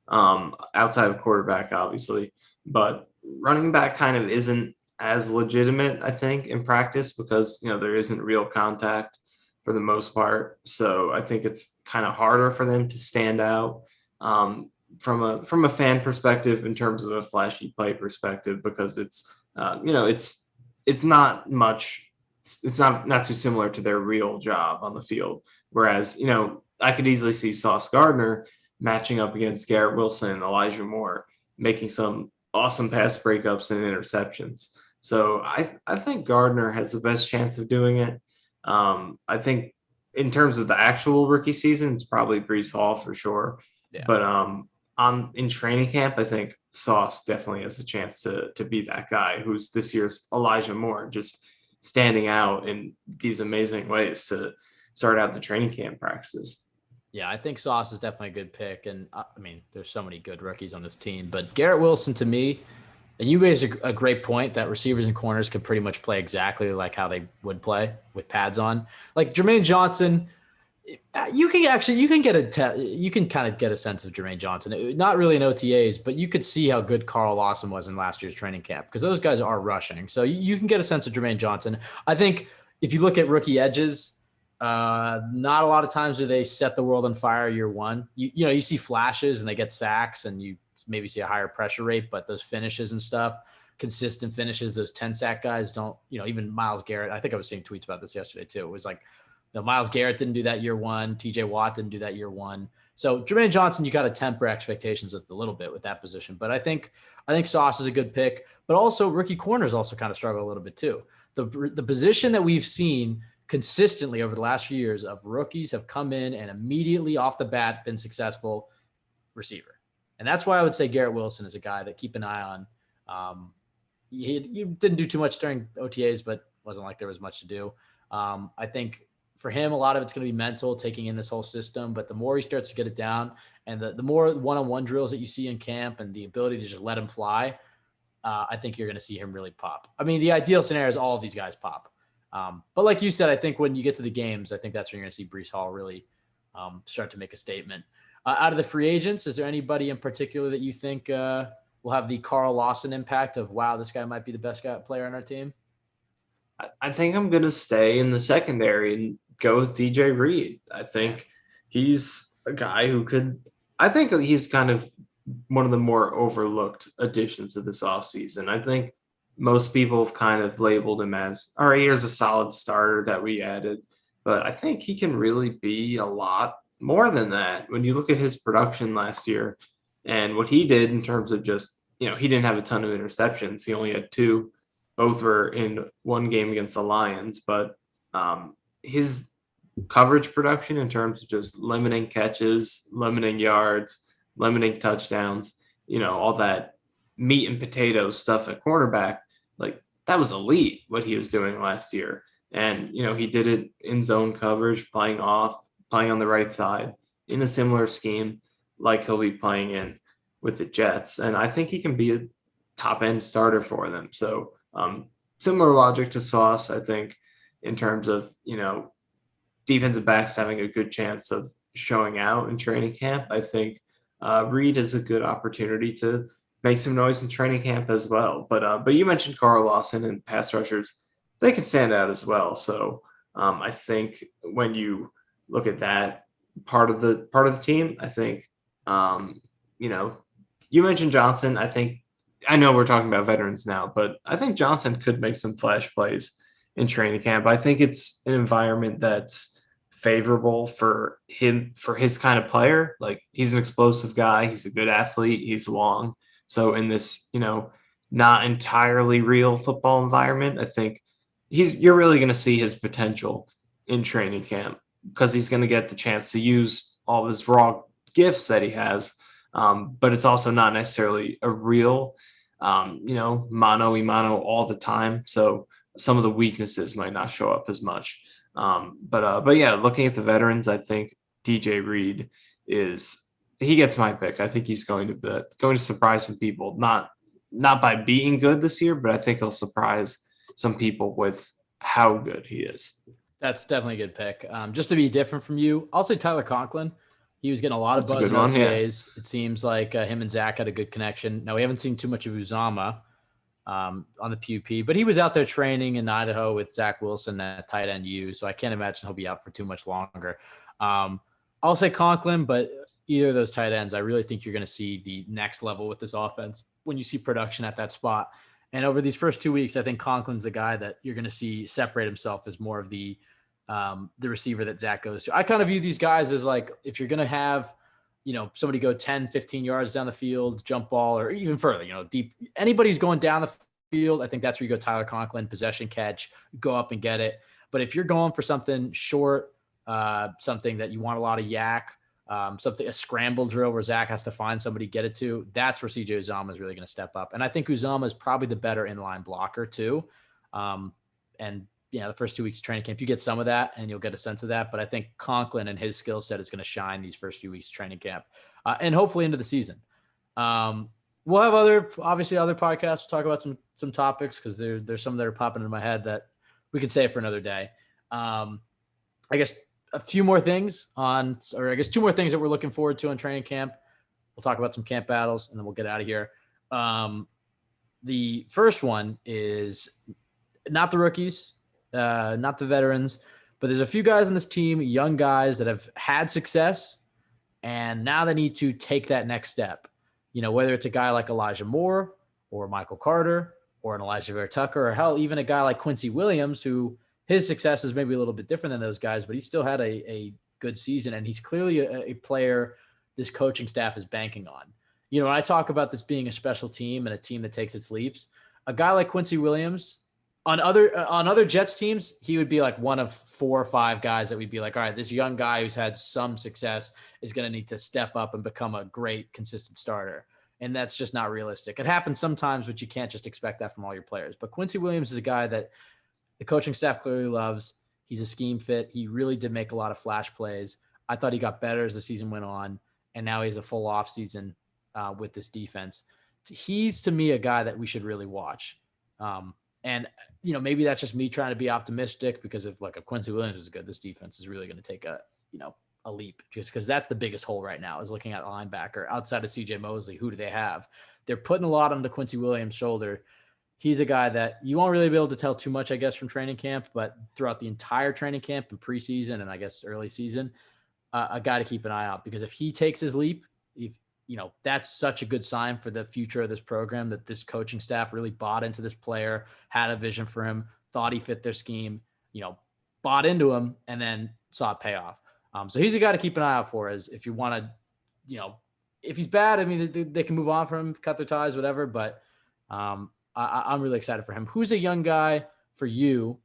Speaker 2: outside of quarterback, obviously. But running back kind of isn't as legitimate, I think, in practice because, there isn't real contact for the most part. So I think it's kind of harder for them to stand out. From a fan perspective in terms of a flashy play perspective, because it's not much, it's not too similar to their real job on the field. Whereas, I could easily see Sauce Gardner matching up against Garrett Wilson and Elijah Moore, making some awesome pass breakups and interceptions. So I think Gardner has the best chance of doing it. I think in terms of the actual rookie season, it's probably Breece Hall for sure. Yeah. But in training camp, I think Sauce definitely has a chance to be that guy who's this year's Elijah Moore, just standing out in these amazing ways to start out the training camp practices.
Speaker 1: Yeah, I think Sauce is definitely a good pick. And there's so many good rookies on this team, but Garrett Wilson to me, and you raised a great point that receivers and corners could pretty much play exactly like how they would play with pads on. Like Jermaine Johnson, You can kind of get a sense of Jermaine Johnson. Not really in OTAs, but you could see how good Carl Lawson was in last year's training camp because those guys are rushing. So you can get a sense of Jermaine Johnson. I think if you look at rookie edges, not a lot of times do they set the world on fire year one. You see flashes and they get sacks and you maybe see a higher pressure rate, but those finishes and stuff, consistent finishes, those 10 sack guys don't, even Myles Garrett. I think I was seeing tweets about this yesterday too. It was like, Myles Garrett didn't do that year one. TJ Watt didn't do that year one. So Jermaine Johnson, you got to temper expectations a little bit with that position. But I think Sauce is a good pick, but also rookie corners also kind of struggle a little bit too. The position that we've seen consistently over the last few years of rookies have come in and immediately off the bat been successful, receiver. And that's why I would say Garrett Wilson is a guy that keep an eye on. He didn't do too much during OTAs, but wasn't like there was much to do. I think for him, a lot of it's going to be mental, taking in this whole system. But the more he starts to get it down and the more one-on-one drills that you see in camp and the ability to just let him fly, I think you're going to see him really pop. I mean, the ideal scenario is all of these guys pop. But like you said, I think when you get to the games, I think that's when you're going to see Breece Hall really start to make a statement. Out of the free agents, is there anybody in particular that you think will have the Carl Lawson impact of, wow, this guy might be the best player on our team?
Speaker 2: I think I'm going to stay in the secondary and go with DJ Reed. I think he's a guy who I think he's kind of one of the more overlooked additions to this offseason. I think most people have kind of labeled him as, all right, here's a solid starter that we added. But I think he can really be a lot more than that. When you look at his production last year and what he did in terms of just, he didn't have a ton of interceptions. He only had 2. Both were in one game against the Lions, but his coverage production in terms of just limiting catches, limiting yards, limiting touchdowns, all that meat and potatoes stuff at cornerback, like that was elite what he was doing last year. And, he did it in zone coverage, playing on the right side in a similar scheme like he'll be playing in with the Jets. And I think he can be a top end starter for them. So, similar logic to Sauce, I think, in terms of, defensive backs having a good chance of showing out in training camp. I think Reed is a good opportunity to make some noise in training camp as well. But you mentioned Carl Lawson and pass rushers, they can stand out as well. So I think when you look at that part of the team, I think, you mentioned Johnson. I know we're talking about veterans now, but I think Johnson could make some flash plays in training camp. I think it's an environment that's favorable for him, for his kind of player. Like, he's an explosive guy. He's a good athlete. He's long. So in this, not entirely real football environment, I think you're really going to see his potential in training camp because he's going to get the chance to use all of his raw gifts that he has. But it's also not necessarily a real, mano a mano all the time. So some of the weaknesses might not show up as much. But yeah, looking at the veterans, I think DJ Reed he gets my pick. I think he's going to surprise some people, not by being good this year, but I think he'll surprise some people with how good he is.
Speaker 1: That's definitely a good pick. Just to be different from you, I'll say Tyler Conklin. He was getting a lot of buzz in OTAs. Yeah. It seems like him and Zach had a good connection. Now, we haven't seen too much of Uzama on the PUP, but he was out there training in Idaho with Zach Wilson at tight end U, so I can't imagine he'll be out for too much longer. I'll say Conklin, but either of those tight ends, I really think you're going to see the next level with this offense when you see production at that spot. And over these first 2 weeks, I think Conklin's the guy that you're going to see separate himself as more of the receiver that Zach goes to. I kind of view these guys as like, if you're going to have, somebody go 10, 15 yards down the field, jump ball, or even further, deep, anybody who's going down the field, I think that's where you go Tyler Conklin, possession catch, go up and get it. But if you're going for something short, something that you want a lot of yak, a scramble drill where Zach has to find somebody to get it to, that's where CJ Uzama is really going to step up. And I think Uzama is probably the better inline blocker too. The first 2 weeks of training camp, you get some of that and you'll get a sense of that. But I think Conklin and his skill set is going to shine these first few weeks of training camp and hopefully into the season. We'll have other podcasts. We'll talk about some topics because there's some that are popping into my head that we could save for another day. I guess a few more things or I guess two more things that we're looking forward to in training camp. We'll talk about some camp battles and then we'll get out of here. The first one is not the rookies, not the veterans, but there's a few guys on this team, young guys that have had success, and now they need to take that next step. Whether it's a guy like Elijah Moore or Michael Carter or an Elijah Vera Tucker, or hell, even a guy like Quinnen Williams, who his success is maybe a little bit different than those guys, but he still had a good season, and he's clearly a player this coaching staff is banking on. When I talk about this being a special team and a team that takes its leaps, a guy like Quinnen Williams on other Jets teams, he would be like one of 4 or 5 guys that we'd be like, all right, this young guy who's had some success is going to need to step up and become a great, consistent starter. And that's just not realistic. It happens sometimes, but you can't just expect that from all your players. But Quinnen Williams is a guy that the coaching staff clearly loves. He's a scheme fit. He really did make a lot of flash plays. I thought he got better as the season went on, and now he has a full off season with this defense. He's, to me, a guy that we should really watch. And, maybe that's just me trying to be optimistic because if Quinnen Williams is good, this defense is really going to take a leap, just because that's the biggest hole right now is looking at linebacker outside of CJ Mosley. Who do they have? They're putting a lot on the Quinnen Williams' shoulder. He's a guy that you won't really be able to tell too much, I guess, from training camp, but throughout the entire training camp and preseason and I guess early season, a guy to keep an eye out, because if he takes his leap, that's such a good sign for the future of this program, that this coaching staff really bought into this player, had a vision for him, thought he fit their scheme, bought into him, and then saw it pay off. So he's a guy to keep an eye out for, as if you want to, if he's bad, I mean, they can move on from him, cut their ties, whatever. But I'm really excited for him. Who's a young guy for you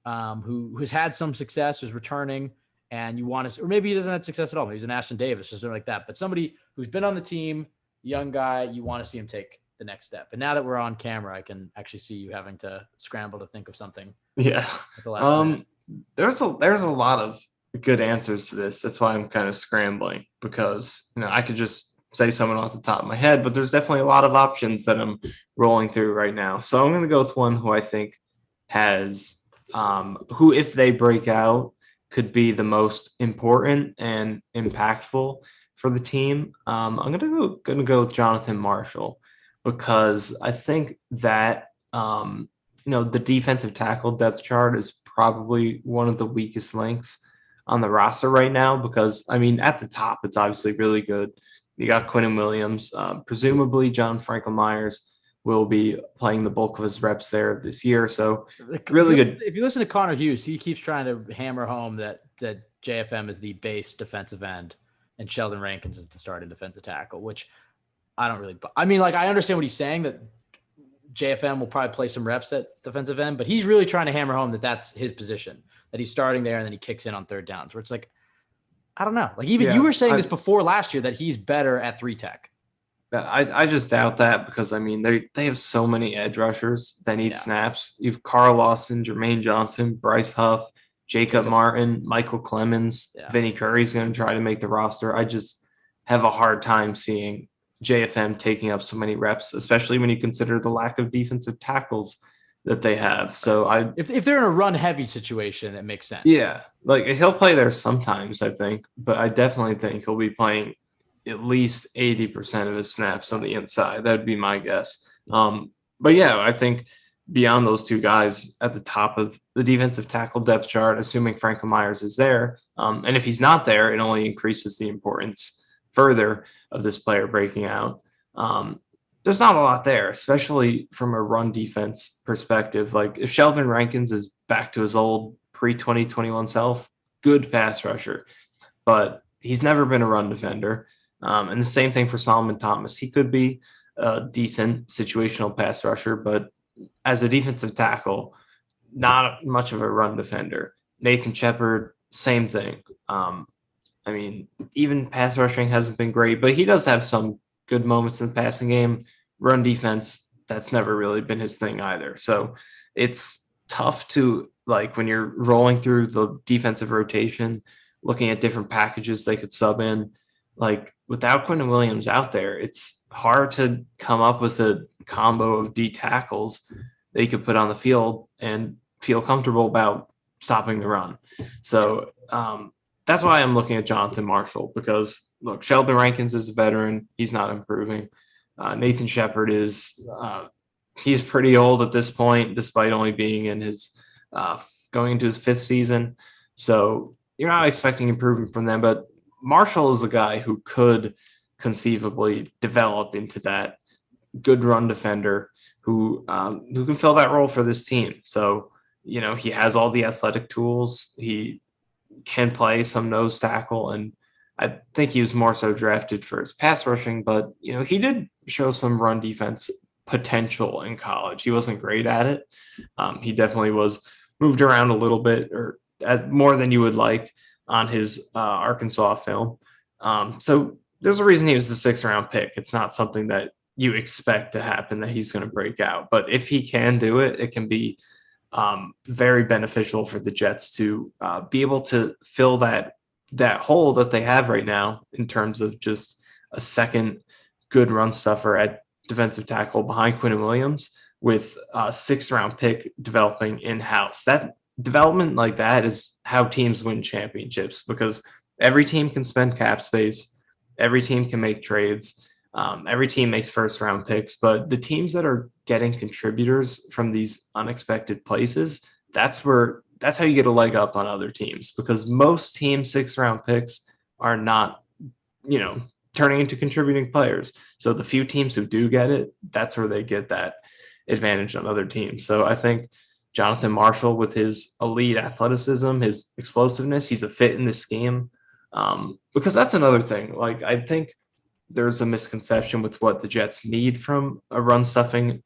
Speaker 1: who's had some success, who's returning, and you want to, or maybe he doesn't have success at all. Maybe he's an Ashton Davis or something like that. But somebody who's been on the team, young guy, you want to see him take the next step. And now that we're on camera, I can actually see you having to scramble to think of something.
Speaker 2: Yeah.
Speaker 1: At the last minute.
Speaker 2: There's a lot of good answers to this. That's why I'm kind of scrambling, because I could just say someone off the top of my head, but there's definitely a lot of options that I'm rolling through right now. So I'm going to go with one who I think has who, if they break out, could be the most important and impactful for the team. I'm going to go with Jonathan Marshall, because I think that the defensive tackle depth chart is probably one of the weakest links on the roster right now, because at the top, it's obviously really good. You got Quinnen Williams, presumably John Franklin Myers will be playing the bulk of his reps there this year. So really good.
Speaker 1: If you listen to Connor Hughes, he keeps trying to hammer home that JFM is the base defensive end and Sheldon Rankins is the starting defensive tackle, which I don't really, I understand what he's saying, that JFM will probably play some reps at defensive end, but he's really trying to hammer home that that's his position, that he's starting there and then he kicks in on third downs, where it's like, I don't know. You were saying this before last year, that he's better at 3-tech.
Speaker 2: I just doubt that, because they have so many edge rushers that need snaps. You've Carl Lawson, Jermaine Johnson, Bryce Huff, Jacob Martin, Michael Clemens, Vinny Curry's going to try to make the roster. I just have a hard time seeing JFM taking up so many reps, especially when you consider the lack of defensive tackles that they have. So
Speaker 1: if they're in a run heavy situation, it makes sense.
Speaker 2: Yeah. He'll play there sometimes, I think, but I definitely think he'll be playing at least 80% of his snaps on the inside. That'd be my guess. But yeah, I think beyond those two guys at the top of the defensive tackle depth chart, assuming Franklin Myers is there, and if he's not there, it only increases the importance further of this player breaking out. There's not a lot there, especially from a run defense perspective. If Sheldon Rankins is back to his old pre-2021 self, good pass rusher, but he's never been a run defender. And the same thing for Solomon Thomas. He could be a decent situational pass rusher, but as a defensive tackle, not much of a run defender. Nathan Shepard, same thing. Even pass rushing hasn't been great, but he does have some good moments in the passing game. Run defense, that's never really been his thing either. So it's tough to, when you're rolling through the defensive rotation, looking at different packages they could sub in, without Quinnen Williams out there, it's hard to come up with a combo of D tackles that you could put on the field and feel comfortable about stopping the run. So that's why I'm looking at Jonathan Marshall, because look, Sheldon Rankins is a veteran. He's not improving. Nathan Shepard is he's pretty old at this point, despite only being in his going into his fifth season. So you're not expecting improvement from them. But Marshall is a guy who could conceivably develop into that good run defender who can fill that role for this team. So he has all the athletic tools. He can play some nose tackle, and I think he was more so drafted for his pass rushing, but he did show some run defense potential in college. He wasn't great at it. He definitely was moved around a little bit, or more than you would like on his Arkansas film. So there's a reason he was the 6th-round pick. It's not something that you expect to happen, that he's going to break out. But if he can do it, it can be very beneficial for the Jets to be able to fill that hole that they have right now in terms of just a second good run stuffer at defensive tackle behind Quinnen Williams, with a 6th-round pick developing in-house. That development like that is how teams win championships, because every team can spend cap space. Every team can make trades. Every team makes 1st-round picks, but the teams that are getting contributors from these unexpected places, that's how you get a leg up on other teams, because most teams' 6th-round picks are not, turning into contributing players. So the few teams who do get it, that's where they get that advantage on other teams. So I think Jonathan Marshall, with his elite athleticism, his explosiveness, he's a fit in this scheme. Because that's another thing. Like, I think there's a misconception with what the Jets need from a run stuffing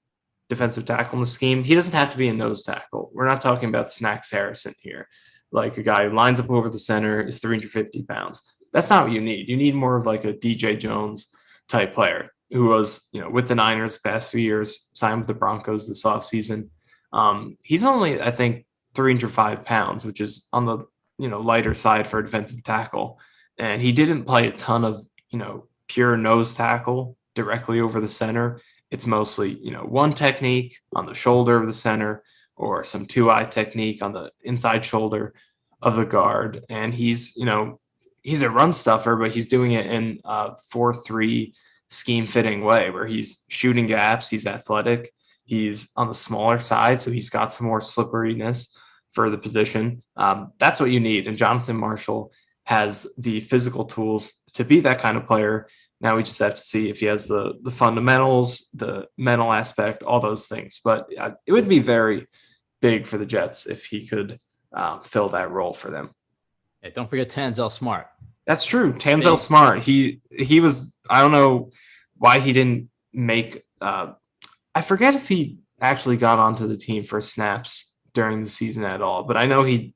Speaker 2: defensive tackle in the scheme. He doesn't have to be a nose tackle. We're not talking about Snacks Harrison here, like a guy who lines up over the center, is 350 pounds. That's not what you need. You need more of like a DJ Jones type player who was, with the Niners the past few years, signed with the Broncos this offseason. He's only, I think, 305 pounds, which is on the, lighter side for a defensive tackle. And he didn't play a ton of, pure nose tackle directly over the center. It's mostly, one technique on the shoulder of the center, or some 2-eye technique on the inside shoulder of the guard. And he's a run stuffer, but he's doing it in a 4-3 scheme fitting way, where he's shooting gaps. He's athletic. He's on the smaller side, so he's got some more slipperiness for the position. That's what you need. And Jonathan Marshall has the physical tools to be that kind of player. Now we just have to see if he has the fundamentals, the mental aspect, all those things. But it would be very big for the Jets if he could fill that role for them.
Speaker 1: Hey, don't forget Tanzel Smart.
Speaker 2: That's true. Tanzel Smart. He was, I don't know why he didn't make, I forget if he actually got onto the team for snaps during the season at all, but I know he,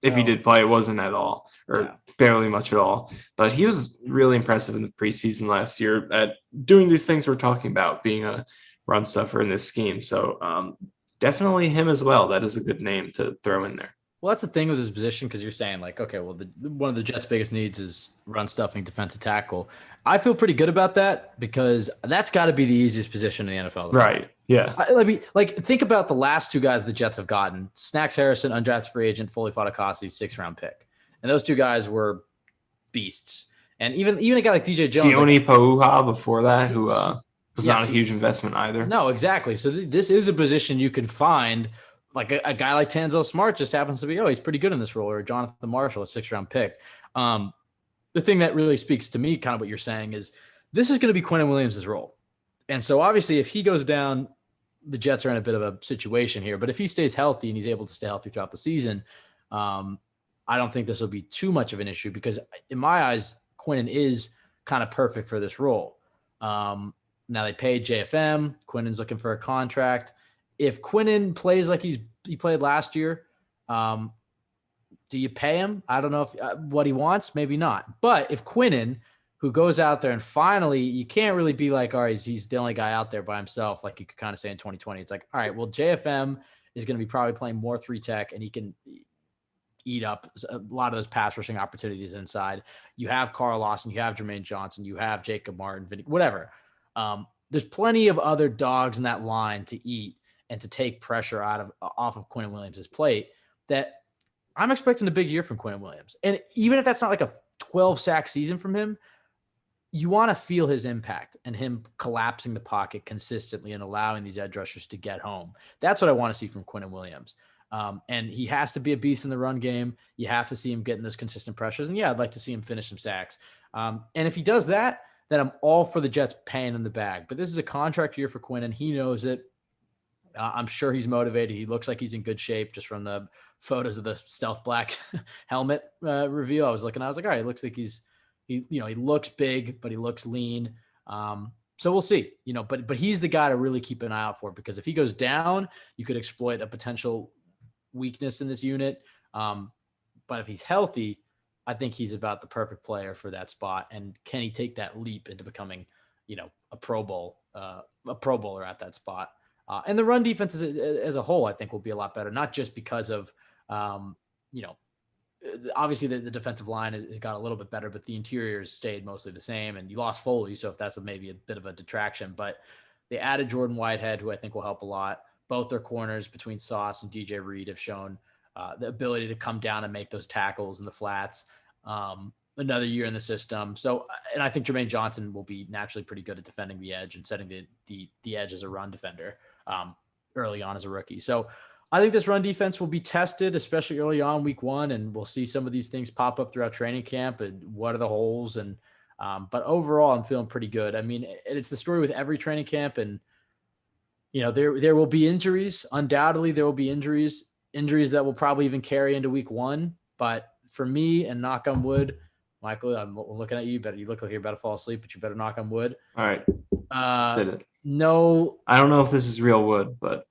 Speaker 2: if he did play, it wasn't at all, or barely much at all. But he was really impressive in the preseason last year at doing these things we're talking about, being a run stuffer in this scheme. So definitely him as well. That is a good name to throw in there.
Speaker 1: Well, that's the thing with his position, because you're saying like, okay, well, one of the Jets' biggest needs is run stuffing defensive tackle. I feel pretty good about that, because that's got to be the easiest position in the NFL.
Speaker 2: Right. Yeah.
Speaker 1: Think about the last 2 guys the Jets have gotten: Snacks Harrison, undrafted free agent; Foley Fatukasi, 6th-round pick. And those 2 guys were beasts. And even a guy like DJ Jones,
Speaker 2: Sione Pauha before that, who was not a huge investment either.
Speaker 1: No, exactly. So this is a position you can find. Like a guy like Tanzel Smart just happens to be, he's pretty good in this role, or Jonathan Marshall, a 6th-round pick. The thing that really speaks to me, kind of what you're saying, is this is going to be Quinnen Williams' role. And so obviously if he goes down, the Jets are in a bit of a situation here. But if he stays healthy and he's able to stay healthy throughout the season, I don't think this will be too much of an issue, because in my eyes, Quinnen is kind of perfect for this role. Now they paid JFM. Quinnen's looking for a contract. If Quinnen plays like he played last year, do you pay him? I don't know if what he wants, maybe not. But if Quinnen, who goes out there and finally, you can't really be like, all right, he's the only guy out there by himself, like you could kind of say in 2020. It's like, all right, well, JFM is going to be probably playing more 3-tech, and he can eat up a lot of those pass rushing opportunities inside. You have Carl Lawson, you have Jermaine Johnson, you have Jacob Martin, Vinny, whatever. There's plenty of other dogs in that line to eat and to take pressure off of Quinnen Williams' plate, that I'm expecting a big year from Quinnen Williams. And even if that's not like a 12 sack season from him, you want to feel his impact and him collapsing the pocket consistently and allowing these edge rushers to get home. That's what I want to see from Quinnen Williams. And he has to be a beast in the run game. You have to see him getting those consistent pressures. And yeah, I'd like to see him finish some sacks. And if he does that, then I'm all for the Jets paying in the bag. But this is a contract year for Quinnen. He knows it. I'm sure he's motivated. He looks like he's in good shape just from the photos of the stealth black helmet reveal. I was like, all right, it looks like he looks big, but he looks lean. So we'll see, but he's the guy to really keep an eye out for, because if he goes down, you could exploit a potential weakness in this unit. But if he's healthy, I think he's about the perfect player for that spot. And can he take that leap into becoming, a Pro Bowler at that spot? And the run defense as a whole, I think, will be a lot better, not just because of, obviously the defensive line has got a little bit better, but the interiors stayed mostly the same, and you lost Foley. So if that's maybe a bit of a detraction, but they added Jordan Whitehead, who I think will help a lot. Both their corners between Sauce and DJ Reed have shown the ability to come down and make those tackles in the flats. Another year in the system. So, and I think Jermaine Johnson will be naturally pretty good at defending the edge and setting the edge as a run defender early on as a rookie. So I think this run defense will be tested, especially early on week 1. And we'll see some of these things pop up throughout training camp and what are the holes. And, but overall I'm feeling pretty good. I mean, it's the story with every training camp, and, there will be injuries. Undoubtedly there will be injuries that will probably even carry into week 1. But for me, and knock on wood, Michael, I'm looking at you. You look like you're about to fall asleep, but you better knock on wood.
Speaker 2: All right. Sit it.
Speaker 1: No.
Speaker 2: I don't know if this is real wood, but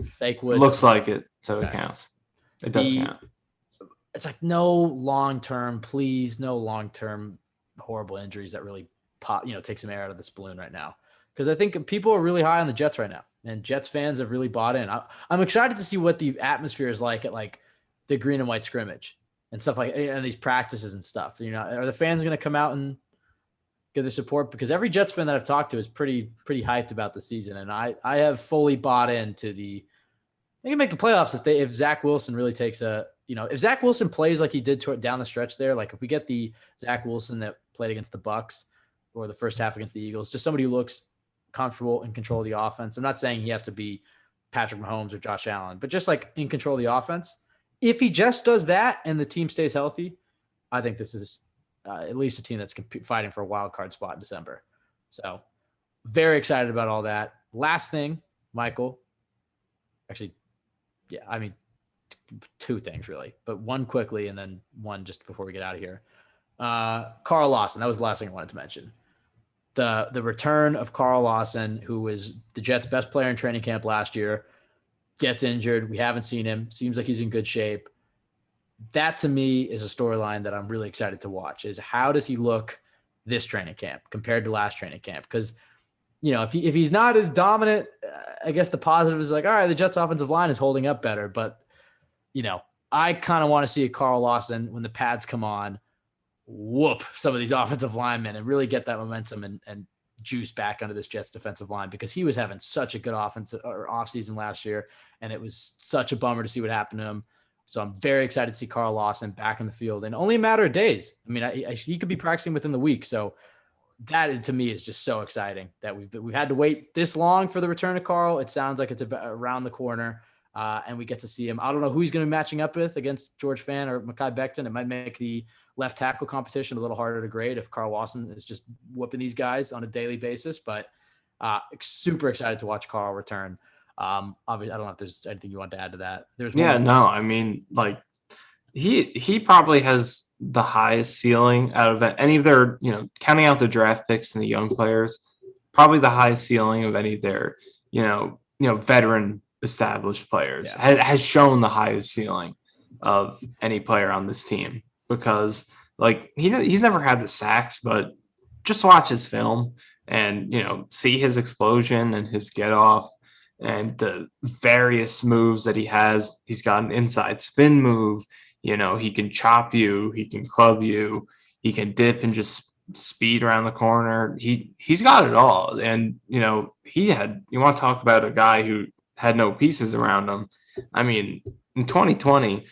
Speaker 1: fake wood.
Speaker 2: Looks like it, so it counts. It does count.
Speaker 1: It's like no long-term horrible injuries that really pop, take some air out of this balloon right now. Because I think people are really high on the Jets right now, and Jets fans have really bought in. I'm excited to see what the atmosphere is like at like the green and white scrimmage and stuff like, and these practices and stuff. Are the fans going to come out and give their support? Because every Jets fan that I've talked to is pretty hyped about the season, and I have fully bought into they can make the playoffs if Zach Wilson really takes if Zach Wilson plays like he did down the stretch there. Like if we get the Zach Wilson that played against the Bucks or the first half against the Eagles, just somebody who looks comfortable and control of the offense. I'm not saying he has to be Patrick Mahomes or Josh Allen, but just like in control of the offense. If he just does that and the team stays healthy, I think this is at least a team that's fighting for a wild card spot in December. So very excited about all that. Last thing, Michael, actually, yeah, I mean, 2 things really, but one quickly and then one just before we get out of here. Carl Lawson, that was the last thing I wanted to mention. The return of Carl Lawson, who was the Jets' best player in training camp last year, gets injured. We haven't seen him. Seems like he's in good shape. That to me is a storyline that I'm really excited to watch, is how does he look this training camp compared to last training camp? Because, if he's not as dominant, I guess the positive is like, all right, the Jets offensive line is holding up better. But, I kind of want to see a Carl Lawson when the pads come on, whoop some of these offensive linemen and really get that momentum and juice back under this Jets defensive line, because he was having such a good offseason last year, and it was such a bummer to see what happened to him. So I'm very excited to see Carl Lawson back in the field in only a matter of days. I mean, he could be practicing within the week. So that to me is just so exciting that we've had to wait this long for the return of Carl. It sounds like it's around the corner, and we get to see him. I don't know who he's going to be matching up with against George Fant or Mekhi Becton. It might make the left tackle competition a little harder to grade if Carl Lawson is just whooping these guys on a daily basis, but super excited to watch Carl return. Obviously, I don't know if there's anything you want to add to that.
Speaker 2: I mean, like he probably has the highest ceiling out of any of their, counting out the draft picks and the young players, probably the highest ceiling of any of their, veteran established players. Has shown the highest ceiling of any player on this team, because like he's never had the sacks, but just watch his film and see his explosion and his get off and the various moves that he has. He's got an inside spin move. He can chop you, he can club you, he can dip and just speed around the corner. He's got it all. And you want to talk about a guy who had no pieces around him. I mean, in 2020,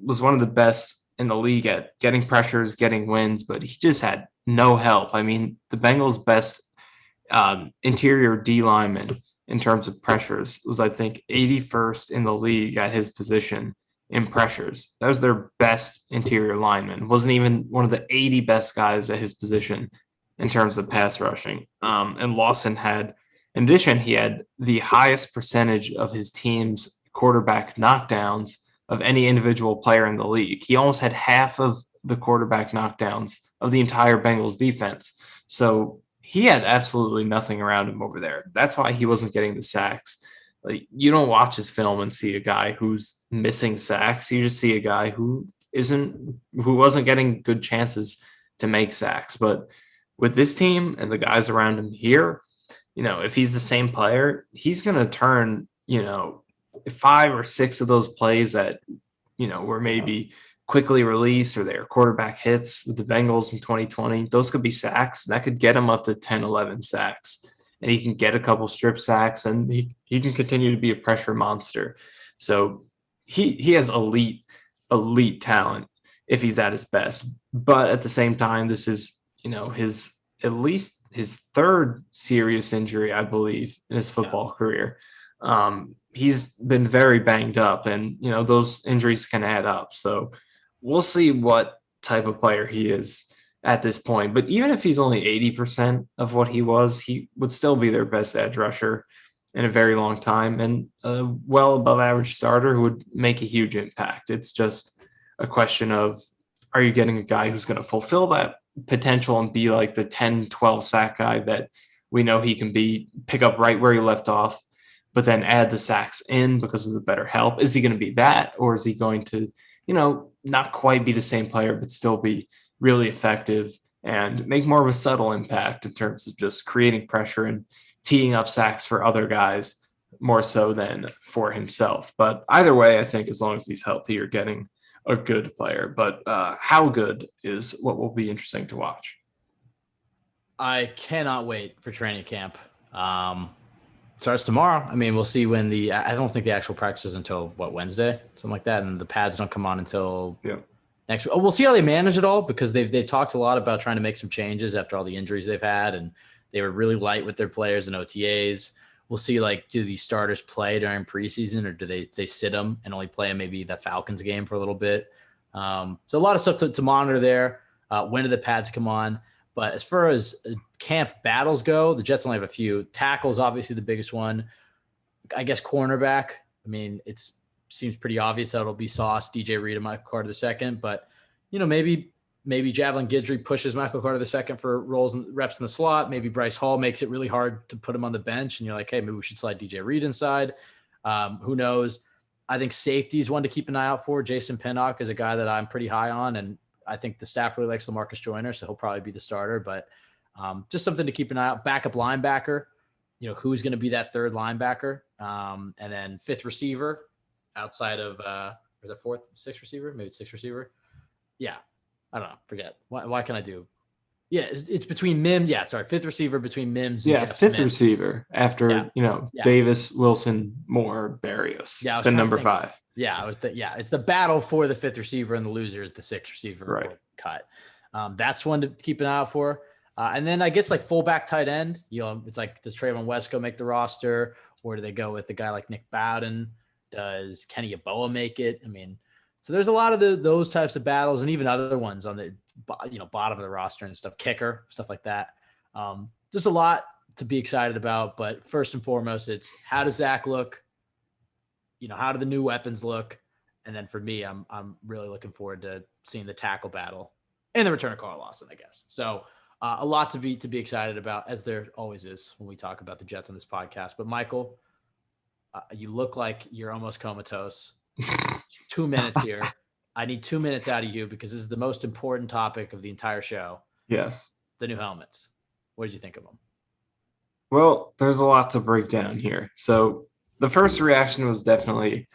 Speaker 2: was one of the best in the league at getting pressures, getting wins, but he just had no help. I mean, the Bengals' best interior D lineman in terms of pressures was, I think, 81st in the league at his position in pressures. That was their best interior lineman. Wasn't even one of the 80 best guys at his position in terms of pass rushing. And Lawson had, in addition, he had the highest percentage of his team's quarterback knockdowns of any individual player in the league. He almost had half of the quarterback knockdowns of the entire Bengals defense. So he had absolutely nothing around him over there. That's why he wasn't getting the sacks. Like, you don't watch his film and see a guy who's missing sacks. You just see a guy who wasn't getting good chances to make sacks. But with this team and the guys around him here, if he's the same player, he's going to turn, 5 or 6 of those plays that, were maybe quickly released or their quarterback hits with the Bengals in 2020. Those could be sacks. That could get him up to 10, 11 sacks. And he can get a couple strip sacks, and he can continue to be a pressure monster. So he has elite talent if he's at his best. But at the same time, this is, at least his third serious injury, I believe, in his football career. He's been very banged up, and, those injuries can add up. So we'll see what type of player he is at this point. But even if he's only 80% of what he was, he would still be their best edge rusher in a very long time, and a well above average starter who would make a huge impact. It's just a question of, are you getting a guy who's going to fulfill that potential and be like the 10, 12 sack guy that we know he can be, pick up right where he left off, but then add the sacks in because of the better help? Is he going to be that, or is he going to, not quite be the same player, but still be really effective and make more of a subtle impact in terms of just creating pressure and teeing up sacks for other guys more so than for himself? But either way, I think as long as he's healthy, you're getting a good player. But how good is what will be interesting to watch.
Speaker 1: I cannot wait for training camp. Starts tomorrow. I mean, we'll see when I don't think the actual practice is until Wednesday, something like that. And the pads don't come on until next week. Oh, we'll see how they manage it all, because they've talked a lot about trying to make some changes after all the injuries they've had. And they were really light with their players and OTAs. We'll see, do these starters play during preseason, or do they sit them and only play maybe the Falcons game for a little bit? So a lot of stuff to monitor there. When do the pads come on? But as far as camp battles go, the Jets only have a few. Tackle is obviously the biggest one. I guess cornerback. I mean, it seems pretty obvious that it'll be Sauce, DJ Reed, and Michael Carter II. But, maybe Javelin Guidry pushes Michael Carter II for roles and reps in the slot. Maybe Bryce Hall makes it really hard to put him on the bench, and you're like, hey, maybe we should slide DJ Reed inside. Who knows? I think safety is one to keep an eye out for. Jason Pinnock is a guy that I'm pretty high on, and I think the staff really likes LaMarcus Joyner, so he'll probably be the starter. But just something to keep an eye out. Backup linebacker, who's going to be that third linebacker? And then fifth receiver outside of is it fourth, sixth receiver? Maybe it's sixth receiver. Yeah, I don't know. Forget. Why can I do? Yeah, it's between Mims. Yeah, sorry, fifth receiver between Mims and Jeff
Speaker 2: fifth
Speaker 1: Smith.
Speaker 2: Receiver after Davis, Wilson, Moore, Barrios.
Speaker 1: Yeah,
Speaker 2: the number 5.
Speaker 1: Yeah, it's the battle for the fifth receiver, and the loser is the sixth receiver.
Speaker 2: Right.
Speaker 1: Cut. That's one to keep an eye out for. And then I guess fullback, tight end. It's like, does Trayvon Wesco make the roster, or do they go with a guy like Nick Bowden? Does Kenny Yeboah make it? I mean, so there's a lot of those types of battles, and even other ones on the bottom of the roster and stuff, kicker, stuff like that. Just a lot to be excited about. But first and foremost, it's how does Zach look? How do the new weapons look? And then for me, I'm really looking forward to seeing the tackle battle and the return of Carl Lawson, I guess. So a lot to be excited about, as there always is when we talk about the Jets on this podcast. But Michael, you look like you're almost comatose. 2 minutes here. I need 2 minutes out of you, because this is the most important topic of the entire show.
Speaker 2: Yes.
Speaker 1: The new helmets. What did you think of them?
Speaker 2: Well, there's a lot to break down here. So the first reaction was definitely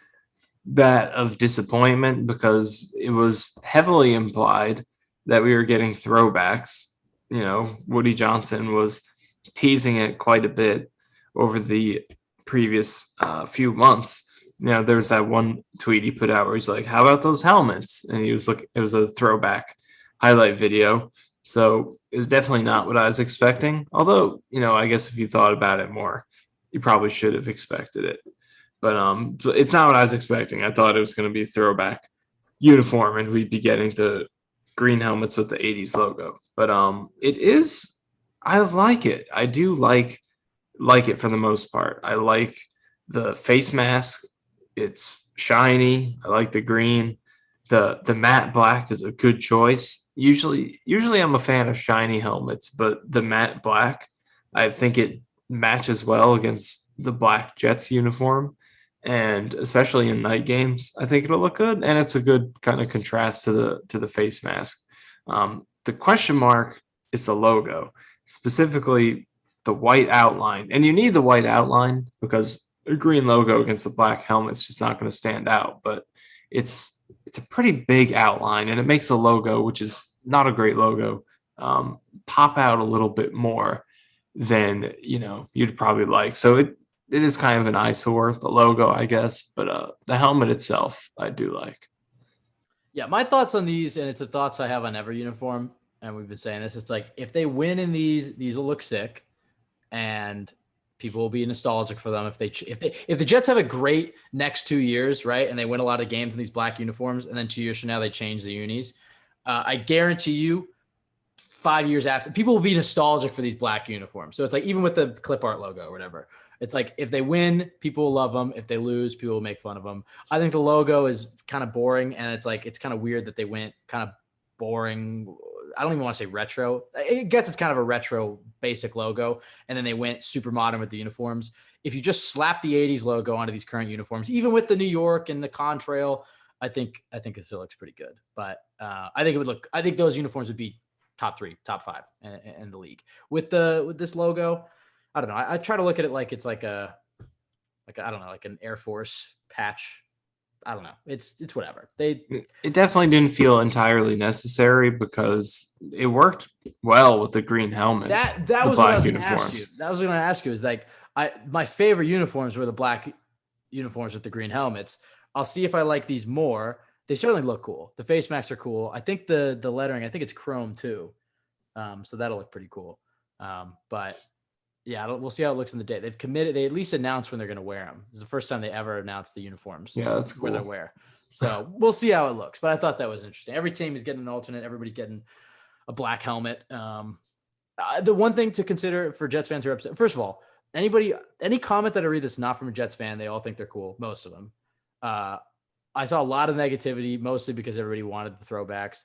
Speaker 2: that of disappointment, because it was heavily implied that we were getting throwbacks. Woody Johnson was teasing it quite a bit over the previous few months. there was that one tweet he put out where he's like, "How about those helmets?" And he was like, it was a throwback highlight video. So it was definitely not what I was expecting. Although, I guess if you thought about it more, you probably should have expected it. But it's not what I was expecting. I thought it was going to be a throwback uniform and we'd be getting the green helmets with the 80s logo. But it is, I like it. I do like it for the most part. I like the face mask. It's shiny. I like the green. The matte black is a good choice. Usually I'm a fan of shiny helmets, but the matte black, I think it matches well against the black Jets uniform. And especially in night games, I think it'll look good. And it's a good kind of contrast to the face mask. The question mark is the logo, specifically the white outline. And you need the white outline because a green logo against a black helmet is just not going to stand out. But it's a pretty big outline, and it makes the logo, which is not a great logo, pop out a little bit more than you'd probably like. So it is kind of an eyesore, the logo, I guess, but the helmet itself I do like.
Speaker 1: Yeah, my thoughts on these, and it's the thoughts I have on every uniform, and we've been saying this, it's like if they win in these will look sick, and people will be nostalgic for them. If the Jets have a great next 2 years, right, and they win a lot of games in these black uniforms, and then 2 years from now they change the unis, I guarantee you 5 years after, people will be nostalgic for these black uniforms. So it's like even with the clip art logo or whatever, it's like if they win, people will love them. If they lose, people will make fun of them. I think the logo is kind of boring, and it's kind of weird that they went kind of boring. I don't even want to say retro. I guess it's kind of a retro basic logo, and then they went super modern with the uniforms. If you just slap the 80s logo onto these current uniforms, even with the New York and the contrail, I think it still looks pretty good. But I think those uniforms would be top 3, top 5 in the league. With this logo, I don't know. I try to look at it like it's like I don't know, like an Air Force patch. I don't know. It's whatever.
Speaker 2: It definitely didn't feel entirely necessary because it worked well with the green helmets.
Speaker 1: That was what I was going to ask you. That was what I was going to ask you is like my favorite uniforms were the black uniforms with the green helmets. I'll see if I like these more. They certainly look cool. The face masks are cool. I think the lettering, I think it's chrome too. So that'll look pretty cool. But yeah, we'll see how it looks in the day. They've committed. They at least announced when they're going to wear them. This is the first time they ever announced the uniforms.
Speaker 2: Yeah, that's cool.
Speaker 1: Where they wear. So we'll see how it looks. But I thought that was interesting. Every team is getting an alternate. Everybody's getting a black helmet. The one thing to consider for Jets fans who are upset. First of all, any comment that I read that's not from a Jets fan, they all think they're cool. Most of them. I saw a lot of negativity, mostly because everybody wanted the throwbacks.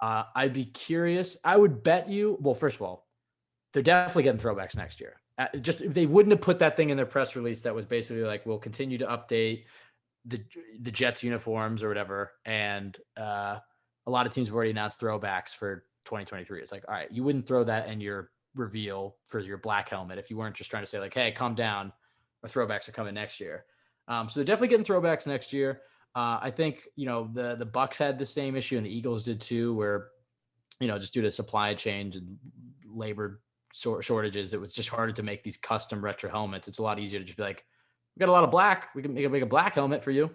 Speaker 1: I'd be curious. I would bet you. Well, first of all, they're definitely getting throwbacks next year. Just if they wouldn't have put that thing in their press release that was basically like, we'll continue to update the Jets uniforms or whatever. And a lot of teams have already announced throwbacks for 2023. It's like, all right, you wouldn't throw that in your reveal for your black helmet if you weren't just trying to say like, hey, calm down, our throwbacks are coming next year. So they're definitely getting throwbacks next year. I think, the Bucks had the same issue and the Eagles did too, where, just due to supply chain and labor shortages, it was just harder to make these custom retro helmets. It's a lot easier to just be like, we got a lot of black, we can make a black helmet for you.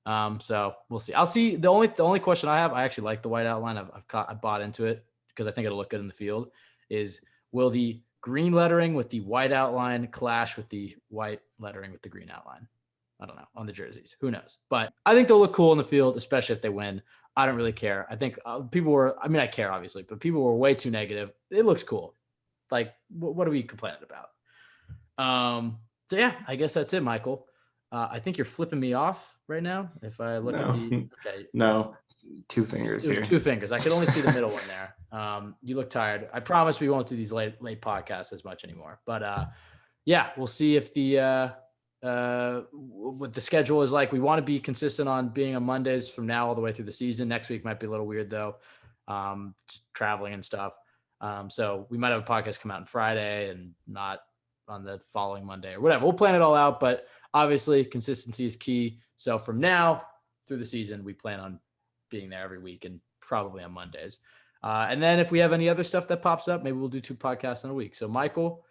Speaker 1: So we'll see. I'll see. The only question I have, I actually like the white outline. I bought into it because I think it'll look good in the field, is will the green lettering with the white outline clash with the white lettering with the green outline? I don't know, on the jerseys. Who knows? But I think they'll look cool in the field, especially if they win. I don't really care. I think I care obviously, but people were way too negative. It looks cool. Like, what are we complaining about? So yeah, I guess that's it, Michael. I think you're flipping me off right now. If I look at okay.
Speaker 2: No, 2 fingers here.
Speaker 1: 2 fingers. I could only see the middle one there. You look tired. I promise we won't do these late podcasts as much anymore. But yeah, we'll see if what the schedule is like. We want to be consistent on being on Mondays from now all the way through the season. Next week might be a little weird though, traveling and stuff. So we might have a podcast come out on Friday and not on the following Monday or whatever. We'll plan it all out, but obviously consistency is key. So from now through the season, we plan on being there every week and probably on Mondays. And then if we have any other stuff that pops up, maybe we'll do 2 podcasts in a week. So Michael,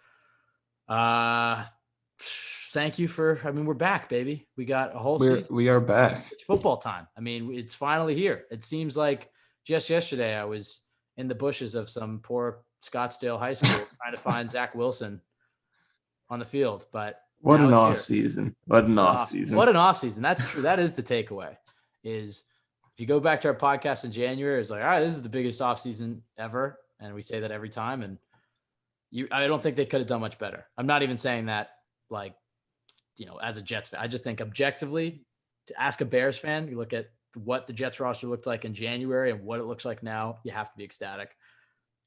Speaker 1: Thank you for, we're back, baby. We got a whole season.
Speaker 2: We are back.
Speaker 1: It's football time. It's finally here. It seems like just yesterday I was in the bushes of some poor Scottsdale high school trying to find Zach Wilson on the field, but
Speaker 2: what an
Speaker 1: off
Speaker 2: season. What an off season.
Speaker 1: What an off season. That's true. That is the takeaway. Is if you go back to our podcast in January, it's like, all right, this is the biggest off season ever. And we say that every time. And I don't think they could have done much better. I'm not even saying that like, as a Jets fan. I just think objectively, to ask a Bears fan, you look at what the Jets roster looked like in January and what it looks like now, you have to be ecstatic.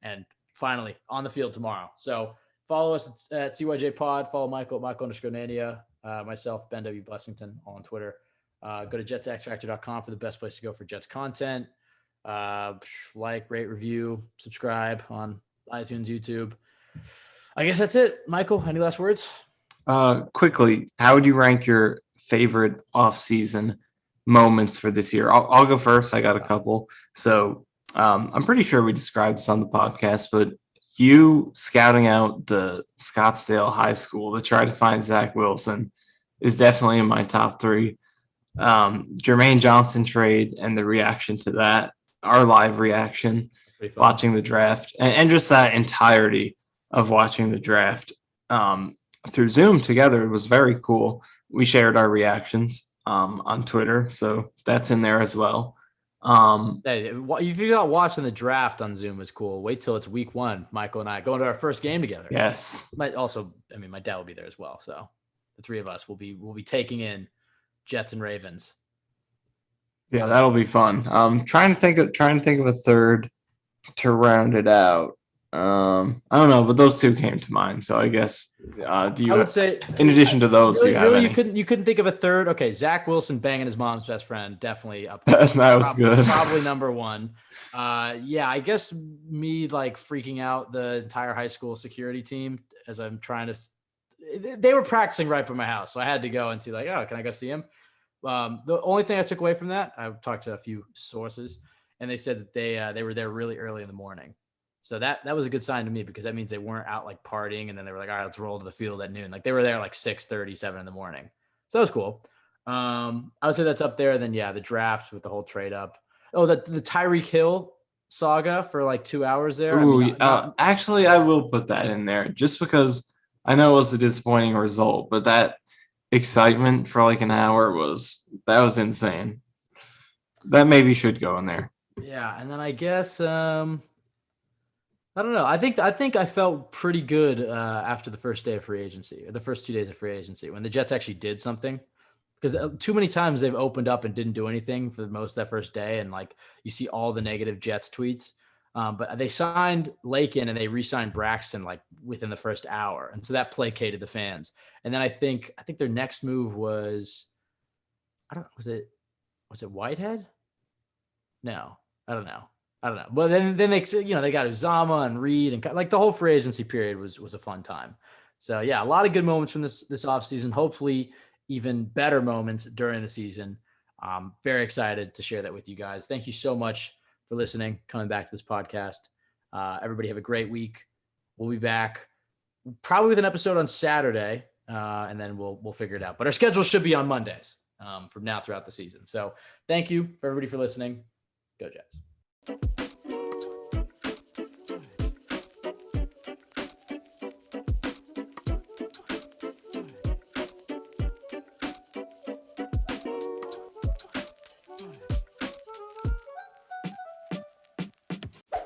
Speaker 1: And finally, on the field tomorrow. So follow us at CYJ Pod. Follow Michael _Nania. Myself, Ben W. Blessington, all on Twitter. Go to jetsxfactor.com for the best place to go for Jets content. Like, rate, review, subscribe on iTunes, YouTube. I guess that's it. Michael, any last words?
Speaker 2: Quickly, how would you rank your favorite off-season moments for this year? I'll go first. I got a couple. So I'm pretty sure we described this on the podcast, but you scouting out the Scottsdale High School to try to find Zach Wilson is definitely in my top 3. Jermaine Johnson trade and the reaction to that, our live reaction, watching the draft, and just that entirety of watching the draft through Zoom together. It was very cool. We shared our reactions on Twitter, so that's in there as well.
Speaker 1: Hey, if you're not watching the draft on Zoom, is cool. Wait till it's week 1. Michael and I going to our first game together.
Speaker 2: Yes.
Speaker 1: My dad will be there as well. So the 3 of us will be taking in Jets and Ravens.
Speaker 2: Yeah, that'll be fun. Trying to think of a third to round it out. I don't know, but those 2 came to mind. So I guess I would say, in addition to those,
Speaker 1: you couldn't think of a third? Okay, Zach Wilson banging his mom's best friend, definitely up there.
Speaker 2: That was good.
Speaker 1: Probably number 1. I guess me like freaking out the entire high school security team as I'm trying to. They were practicing right by my house, so I had to go and see like, oh, can I go see him? The only thing I took away from that, I talked to a few sources, and they said that they were there really early in the morning. So that was a good sign to me because that means they weren't out like partying and then they were like, all right, let's roll to the field at noon. Like they were there like 6:37 in the morning. So that was cool. I would say that's up there. Then the draft with the whole trade up. Oh, the Tyreek Hill saga for like 2 hours there.
Speaker 2: Ooh, actually, I will put that in there just because I know it was a disappointing result, but that excitement for like an hour was insane. That maybe should go in there.
Speaker 1: Yeah, and then I guess I don't know. I think I felt pretty good after the first day of free agency, or the first 2 days of free agency, when the Jets actually did something. Because too many times they've opened up and didn't do anything for most of that first day, and like you see all the negative Jets tweets. But they signed Lakin and they re-signed Braxton like within the first hour, and so that placated the fans. And then I think their next move was, was it Whitehead? No, I don't know. But then they they got Uzama and Reed, and like the whole free agency period was a fun time. So yeah, a lot of good moments from this offseason. Hopefully even better moments during the season. Very excited to share that with you guys. Thank you so much for listening, coming back to this podcast. Everybody have a great week. We'll be back probably with an episode on Saturday, and then we'll figure it out. But our schedule should be on Mondays from now throughout the season. So thank you for everybody for listening. Go Jets.